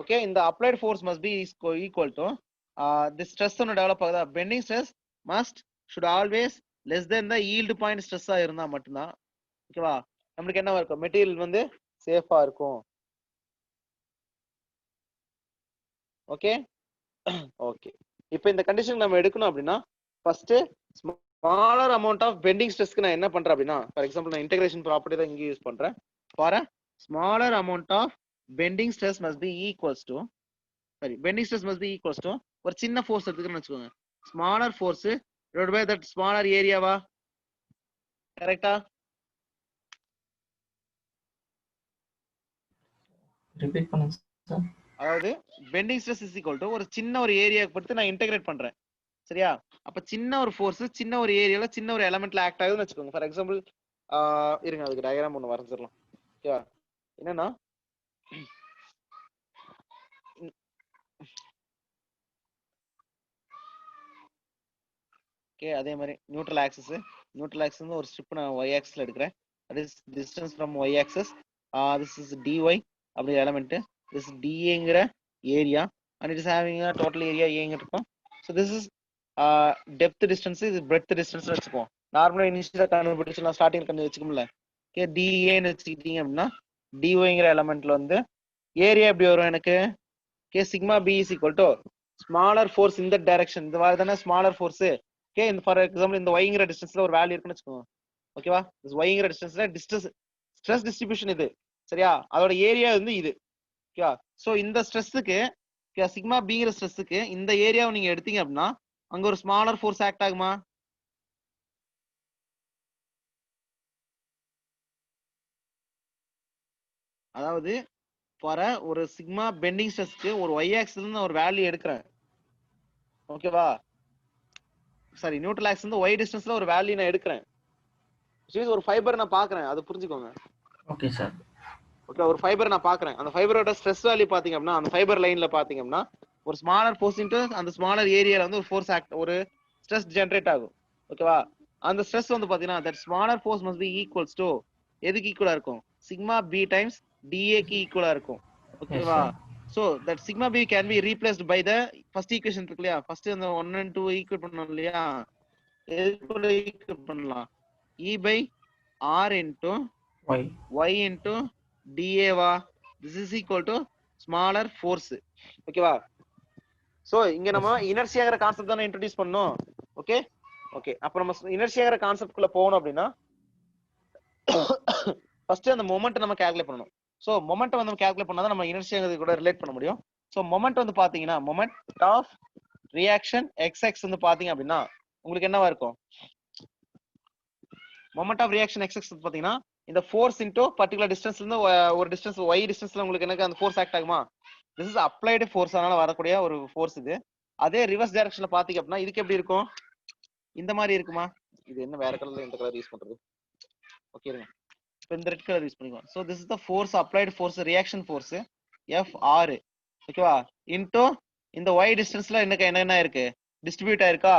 ஓகே, இந்த applied force must be equal to the stress ஒன்னு டெவலப் ஆகுதா, bending stress must should always less than the yield point ஸ்ட்ரெஸ்ஸா இருந்தா மட்டும்தான் ஓகேவா நம்மளுக்கு என்ன இருக்கும்? மெட்டீரியல் வந்து சேஃபா இருக்கும். Okay okay. இப்போ இந்த கண்டிஷன் நம்ம எடுக்கணும் அப்படின்னா first smaller amount of bending ஸ்ட்ரெஸ்க்கு நான் என்ன பண்றேன் அப்படின்னா, ஃபார் எக்ஸாம்பிள் நான் இன்டகிரேஷன் ப்ராப்பர்ட்டி தான் இங்க யூஸ் பண்றேன். For smaller amount of bending stress must be equals to bending stress must be equals to ஒரு சின்ன force எடுத்துக்கணும்னு வச்சுக்கோங்க, smaller force divided by that smaller area வா? கரெக்ட்டா? ரிப்பீட் பண்ணுங்க சார். அதாவது bending stress is equal to ஒரு சின்ன ஒரு ஏரியாக்கு பொறுத்து நான் இன்டகிரேட் பண்றேன். சரியா? அப்ப சின்ன ஒரு ஃபோர்ஸ் சின்ன ஒரு ஏரியால சின்ன ஒரு எலிமெண்ட்ல ஆக்ட் ஆகுதுன்னு வச்சுக்கோங்க. ஃபார் எக்ஸாம்பிள் இருங்க, அதுக்கு டயக்ராம் ஒன்று வரைஞ்சிடலாம். ஓகேவா? என்னன்னா ஓகே, அதே மாதிரி நியூட்ரல் ஆக்சிஸ் வந்து ஒரு ஸ்ட்ரிப் நான் y ஆக்சிஸ்ல எடுக்கிறேன். That is distance from y axis. This is dy அப்படி எலிமெண்ட். திஸ் dAங்கிற area and it is having a total area a இருக்கும். So this is depth distance, இது பிரெத் டிஸ்டன்ஸ் வச்சுக்குவோம். நார்மலா இனிஷியலா கண்டுபிடிச்சலாம், ஸ்டார்டிங் கண்டு வச்சுக்கோம்ல. ஓகே, dAன்னு வச்சுக்கிட்டீங்க அப்படின்னா dyங்கிற எலிமெண்ட்ல வந்து ஏரியா எப்படி வரும் எனக்கு? Okay, sigma b is equal to smaller force இந்த டைரக்ஷன், இந்த மாதிரி தானே ஸ்மாலர் ஃபோர்ஸ். ஓகே, இந்த ஃபார் எக்ஸாம்பிள் இந்த yங்கிற டிஸ்டன்ஸ்ல ஒரு வேல்யூ இருக்குன்னு வச்சுக்கோங்க. ஓகேவா? yங்கிற டிஸ்டன்ஸ்ல டிஸ்டன்ஸ் ஸ்ட்ரெஸ் டிஸ்ட்ரிபியூஷன் இது. சரியா? அதோட ஏரியா வந்து இது. ஓகேவா? சோ இந்த ஸ்ட்ரெஸ்ஸுக்கு சிக்மா பிங்கிற ஸ்ட்ரெஸ்ஸுக்கு இந்த ஏரியாவை நீங்க எடுத்தீங்க அப்படின்னா அங்க ஒரு ஸ்மாலர் ஃபோர்ஸ் ஆக்ட் ஆகுமா? அதாவது ஃபார் ஒரு சிக்மா பெண்டிங் ஸ்ட்ரெஸ்க்கு ஒரு y ஆக்சிஸ்ல இருந்து ஒரு வேல்யூ எடுக்கிறேன். ஓகேவா? சாரி, நியூட்ரல் ஆக்சிஸ் வந்து y டிஸ்டன்ஸ்ல ஒரு வேல்யூ நான் எடுக்கிறேன். ஒரு ஃபைபர் நான் பாக்குறேன், அது புரிஞ்சுக்கோங்க. Okay sir. ஓகே, ஒரு ஃபைபர் நான் பாக்குறேன். அந்த ஃபைபரோட ஸ்ட்ரெஸ் வேல்யூ பாத்தீங்க அப்படின்னா அந்த ஃபைபர் லைன்ல பாத்தீங்க அப்படின்னா ஒரு ஸ்மாலர் ஃபோர்ஸ் இன்டு அந்த ஸ்மாலர் ஏரியால வந்து ஒரு ஃபோர்ஸ் ஆக்ட், ஒரு ஸ்ட்ரெஸ் ஜெனரேட் ஆகும். ஓகேவா? அந்த ஸ்ட்ரெஸ் வந்து பாத்தீங்கன்னா that smaller force must be equals to எதுக்கு ஈக்குவலா இருக்கும்? சிக்மா பி டைம்ஸ் dA க்கு ஈக்குவலா இருக்கும். ஓகேவா? So that sigma b can be replaced by the first equation இருக்கு இல்லையா? ஃபர்ஸ்ட் அந்த 1 and 2 ஈக்குவேட் பண்ணோம் இல்லையா? எதுக்குள்ள ஈக்குவேட் பண்ணலாம்? E by R into y into dA வா? this is equal to smaller force. ஓகேவா? சோ இங்க நம்ம இனர்ஷியாங்கிற கான்செப்ட் தான இன்ட்ரோ듀ஸ் பண்ணோம். Okay okay. அப்ப நம்ம இனர்ஷியாங்கிற கான்செப்ட் குள்ள போகணும் அப்படின்னா ஃபர்ஸ்ட் அந்த மொமெண்ட் நம்ம கால்குலேட் பண்ணணும். சோ மொமெண்ட் வந்து நம்ம கால்குலேட் பண்ணா தான் நம்ம இனர்ஷியாங்கிறது கூட ரிலேட் பண்ண முடியும். சோ மொமெண்ட் வந்து பாத்தீங்கன்னா மொமெண்ட் ஆஃப் ரியாக்ஷன் xx வந்து பாத்தீங்க அப்படின்னா உங்களுக்கு என்னவா இருக்கும்? மொமெண்ட் ஆஃப் ரியாக்ஷன் xx பாத்தீங்கன்னா இந்த ஃபோர்ஸ் இன்டு பர்టిక్యులர் டிஸ்டன்ஸ்ல இருந்து ஒரு டிஸ்டன்ஸ் y டிஸ்டன்ஸ்ல உங்களுக்கு எனக்கு அந்த ஃபோர்ஸ் ஆக்ட் ஆகுமா? திஸ் இஸ் அப்ளைடு ஃபோர்ஸ், அதனால வரக்கூடிய ஒரு ஃபோர்ஸ் இது. அதே ரிவர்ஸ் டைரக்ஷன்ல பாத்தீங்க அப்படின்னா இதுக்கு எப்படி இருக்கும்? இந்த மாதிரி இருக்குமா? இது என்ன வேற கலர்ல இந்த கலர் யூஸ் பண்றது? ஓகே இருங்க, இப்போ இந்த ரெட் கலர் யூஸ் பண்ணிக்கலாம். So this is the force, applied force, reaction force Fr. ஓகேவா? இன்டு இந்த y டிஸ்டன்ஸ்ல எனக்கு என்ன இருக்கு? டிஸ்ட்ரிபியூட் ஆயிருக்கா.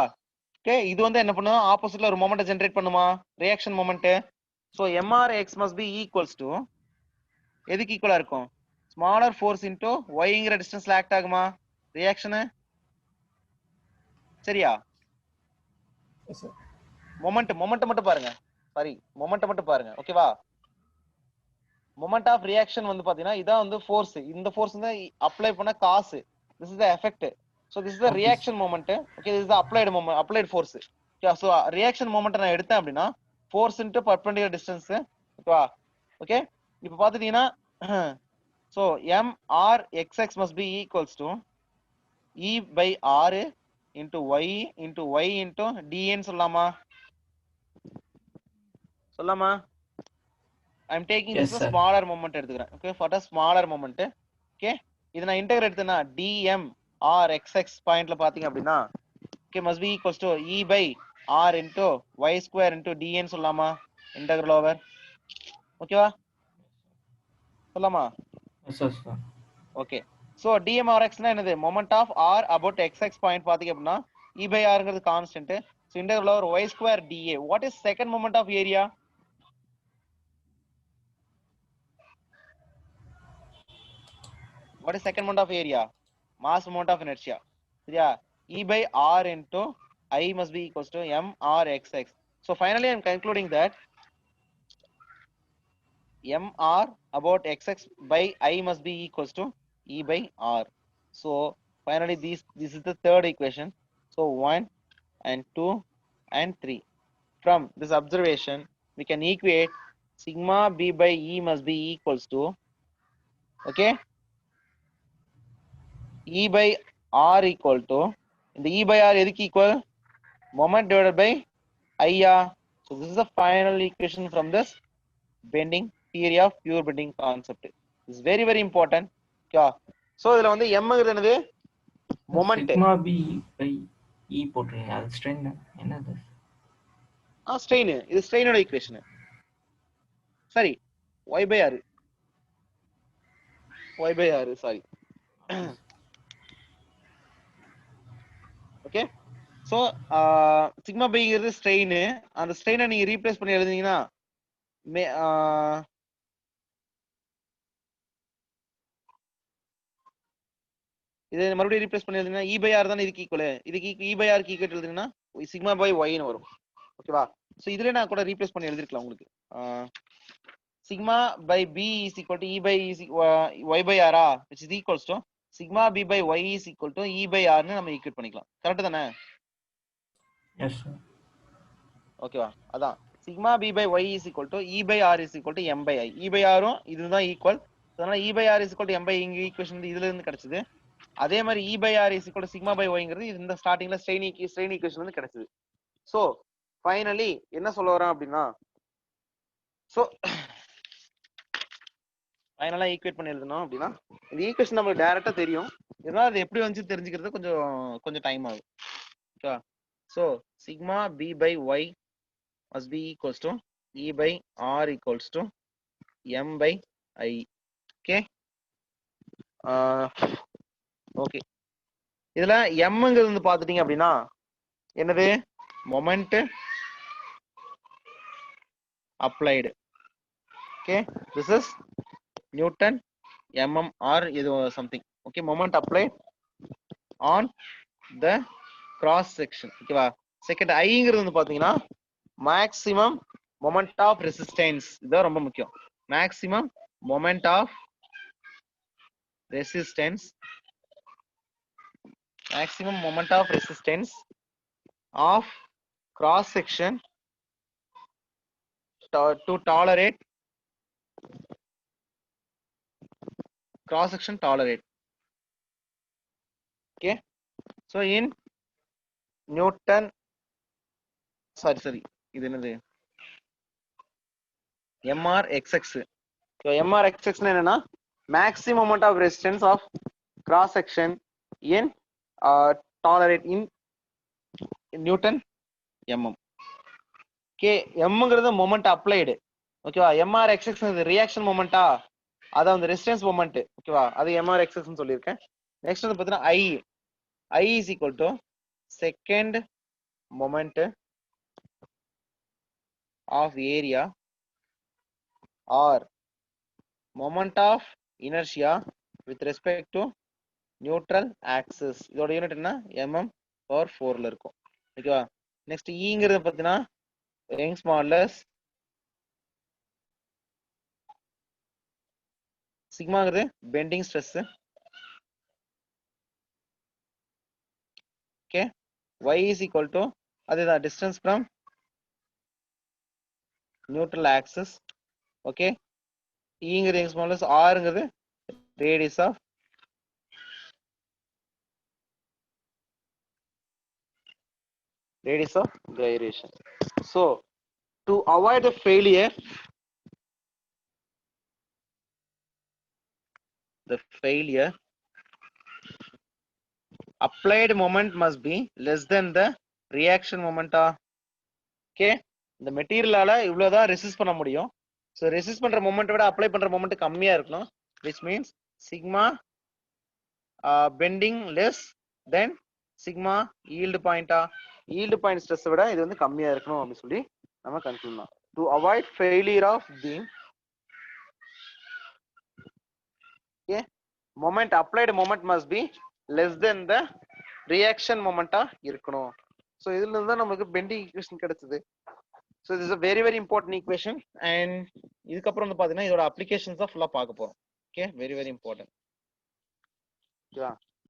ஓகே, இது வந்து என்ன பண்ணும், ஆப்போசிட்ல ஒரு மொமெண்ட் ஜெனரேட் பண்ணுமா, reaction moment. So mrx must be equals to எதுக்கு ஈக்குவலா இருக்கும், ஸ்மாலர் ஃபோர்ஸ் இன்டு ஒய்ங்கிற டிஸ்டன்ஸ்ல ஆக்ட் ஆகுமா ரியாக்ஷன். சரியா? Yes, sir. மொமெண்ட் மட்டும் பாருங்க, சாரி மொமெண்ட் மட்டும் பாருங்க. ஓகேவா? மொமெண்ட் ஆஃப் ரியாக்ஷன் வந்து பாத்தீங்கன்னா இதான் வந்து ஃபோர்ஸ், இந்த ஃபோர்ஸ் வந்து அப்ளை பண்ண காசு, this is the effect. So this is the Okay, reaction moment. Okay, this is the applied moment, applied force. Okay, so reaction moment நான் எடுத்தேன் அப்படின்னா ஃபோர்ஸ் இன்டு பர்பெண்டிகுலர் டிஸ்டன்ஸ். ஓகேவா? ஓகே, இப்போ பாத்துட்டீங்கன்னா so mr xx must be equals to e by r into y into y into dn சொல்லலாமா? சொல்லலாமா? I am taking yes, this as a sir. smaller moment எடுத்துக்கிறேன். Okay, for a smaller moment. Okay, இது நான் integrate எடுத்தேன்னா dm r xx பாயிண்ட்ல பாத்தீங்க அப்படின்னா okay must be equals to e by r into y square into dn சொல்லலாமா? Integral over. ஓகேவா? சொல்லலாமா? Yes, sir, sir. Okay, so dm r x னா என்னது, moment of r about xx point பாத்தீங்க அப்படின்னா e by rங்கிறது constant. So integral over y square dA. What is second moment of area? What is second moment of area? Mass moment of inertia. சரியா? E by r into I must be equals to m r x x. So finally I am concluding that m r about x x by I must be equals to E by r. So finally this is the third equation. So 1 and 2 and 3. From this observation we can equate sigma b by E must be equals to, okay, E by r equal to, இந்த E by r எதுக்கு equal, moment divided by I. So this is the final equation from this bending theory of pure bending concept. This is very important. Okay, so இதுல வந்து m ங்கிறது என்னது, moment. Sigma b by e போட்டுருங்க, அது strain என்னது? strain, இது strainோட equation. சரி, y by r sorry. Okay, so sigma பைங்கிறது ஸ்ட்ரெயின். அந்த ஸ்ட்ரெயினை நீங்க ரீப்ளேஸ் பண்ணி எழுதுனீங்கன்னா இது மறுபடியும் ரீப்ளேஸ் பண்ணி எழுதுனீங்கன்னா E by R தானே இதுக்கு ஈக்குவல். இதுக்கு E by R க்கு ஈக்குவல் எழுதுனீங்கன்னா சிக்மா பை y ன்னு வரும். ஓகேவா? சோ இதுல நான் கூட ரீப்ளேஸ் பண்ணி எழுதிருக்கலாம் உங்களுக்கு. Sigma by b is equal to E by y by r which is equals to sigma b by y is equal to E by r ன்னு நம்ம ஈக்குவேட் பண்ணிக்கலாம். கரெக்ட் தானே? Yes, sir. ஓகேவா? அதான் sigma b by y is equal to E by r is equal to m by I. E by r ம் இதுதான் equal. அதனால E by r is equal to m by இங்க equation இதுல இருந்து கிடைச்சது. அதே மாதிரி E by r is equal to sigma by y ங்கிறது இந்த ஸ்டார்டிங்ல ஸ்ட்ரெயின் ஈக்குவேஷன் வந்து கிடைச்சது. சோ ஃபைனலி என்ன சொல்ல வரேன் அப்படின்னா, சோ ஃபைனலா ஈக்குவேட் பண்ணி எழுதணும் அப்படின்னா இந்த ஈக்குவேஷன் நமக்கு டைரக்டா தெரியும், இதனால அது எப்படி வந்து தெரிஞ்சுக்கிறது கொஞ்சம் டைம் ஆகும். ஓகேவா? So sigma b by y must be equals to E by r equals to m by I. Okay, okay, இதுல mங்கிறது வந்து பாத்துட்டீங்க அப்படின்னா என்னது, moment applied. Okay, this is Newton mm or இது something. Okay, moment applied on the cross section. ஓகேவா? Second ஐங்கிறது வந்து பாத்தீங்கன்னா மேக்ஸிமம் மொமெண்ட் ஆஃப் ரெசிஸ்டன்ஸ். இதுதான் ரொம்ப முக்கியம். Maximum moment of resistance, maximum moment of resistance of cross section to tolerate cross section tolerate. Okay, so in Newton, sorry இது என்னது, mrxx. so mrxx என்னன்னா maximum moment of resistance of cross section in tolerate in Newton mm. Okay, mங்கிறது moment applied. ஓகேவா? mrxx reaction மொமெண்டா, அதான் வந்து resistance moment. ஓகேவா? அது mrxx ன்னு சொல்லியிருக்கேன். நெக்ஸ்ட் வந்து பாத்தீங்கன்னா I is equal to second moment of area or moment of inertia with respect to neutral axis. இதோட யூனிட் என்ன mm/4ல இருக்கும். ஓகேவா? நெக்ஸ்ட் ஈங்கிறது பார்த்தீங்கன்னா யங்ஸ் மாடுலஸ், சிக்மாங்கிறது bending stress. Okay, y is equal to அதுதான் distance from neutral axis. Okay, ஈங்கிறது யங்ஸ் மாடுலஸ், ஆர்ங்கிறது radius of gyration. So to avoid the failure, applied moment must be less than the reaction moment. Okay, இந்த மெட்டீரியலால இவ்வளவுதான் resist பண்ண முடியும். ஸோ resist பண்ற மொமெண்ட் விட அப்ளை பண்ற மொமெண்ட் கம்மியா இருக்கணும். Which means sigma bending less than sigma yield பாயிண்டா, ஈல்டு பாயிண்ட் ஸ்ட்ரெஸ் விட இது வந்து கம்மியா இருக்கணும் அப்படின்னு சொல்லி நம்ம கன்க்ளூட் பண்ணலாம். To avoid failure of beam, okay, moment applied moment must be less than the reaction மொமெண்டா இருக்கணும். ஸோ இதுல இருந்து தான் நமக்கு பெண்டிங் ஈக்குவேஷன் கிடைச்சது. So this is a very very important equation. and இதுக்கப்புறம் வந்து பாத்தீங்கன்னா இதோட அப்ளிகேஷன்ஸ் தான் ஃபுல்லா பார்க்க போறோம். Okay, very very important. ஓகேவா?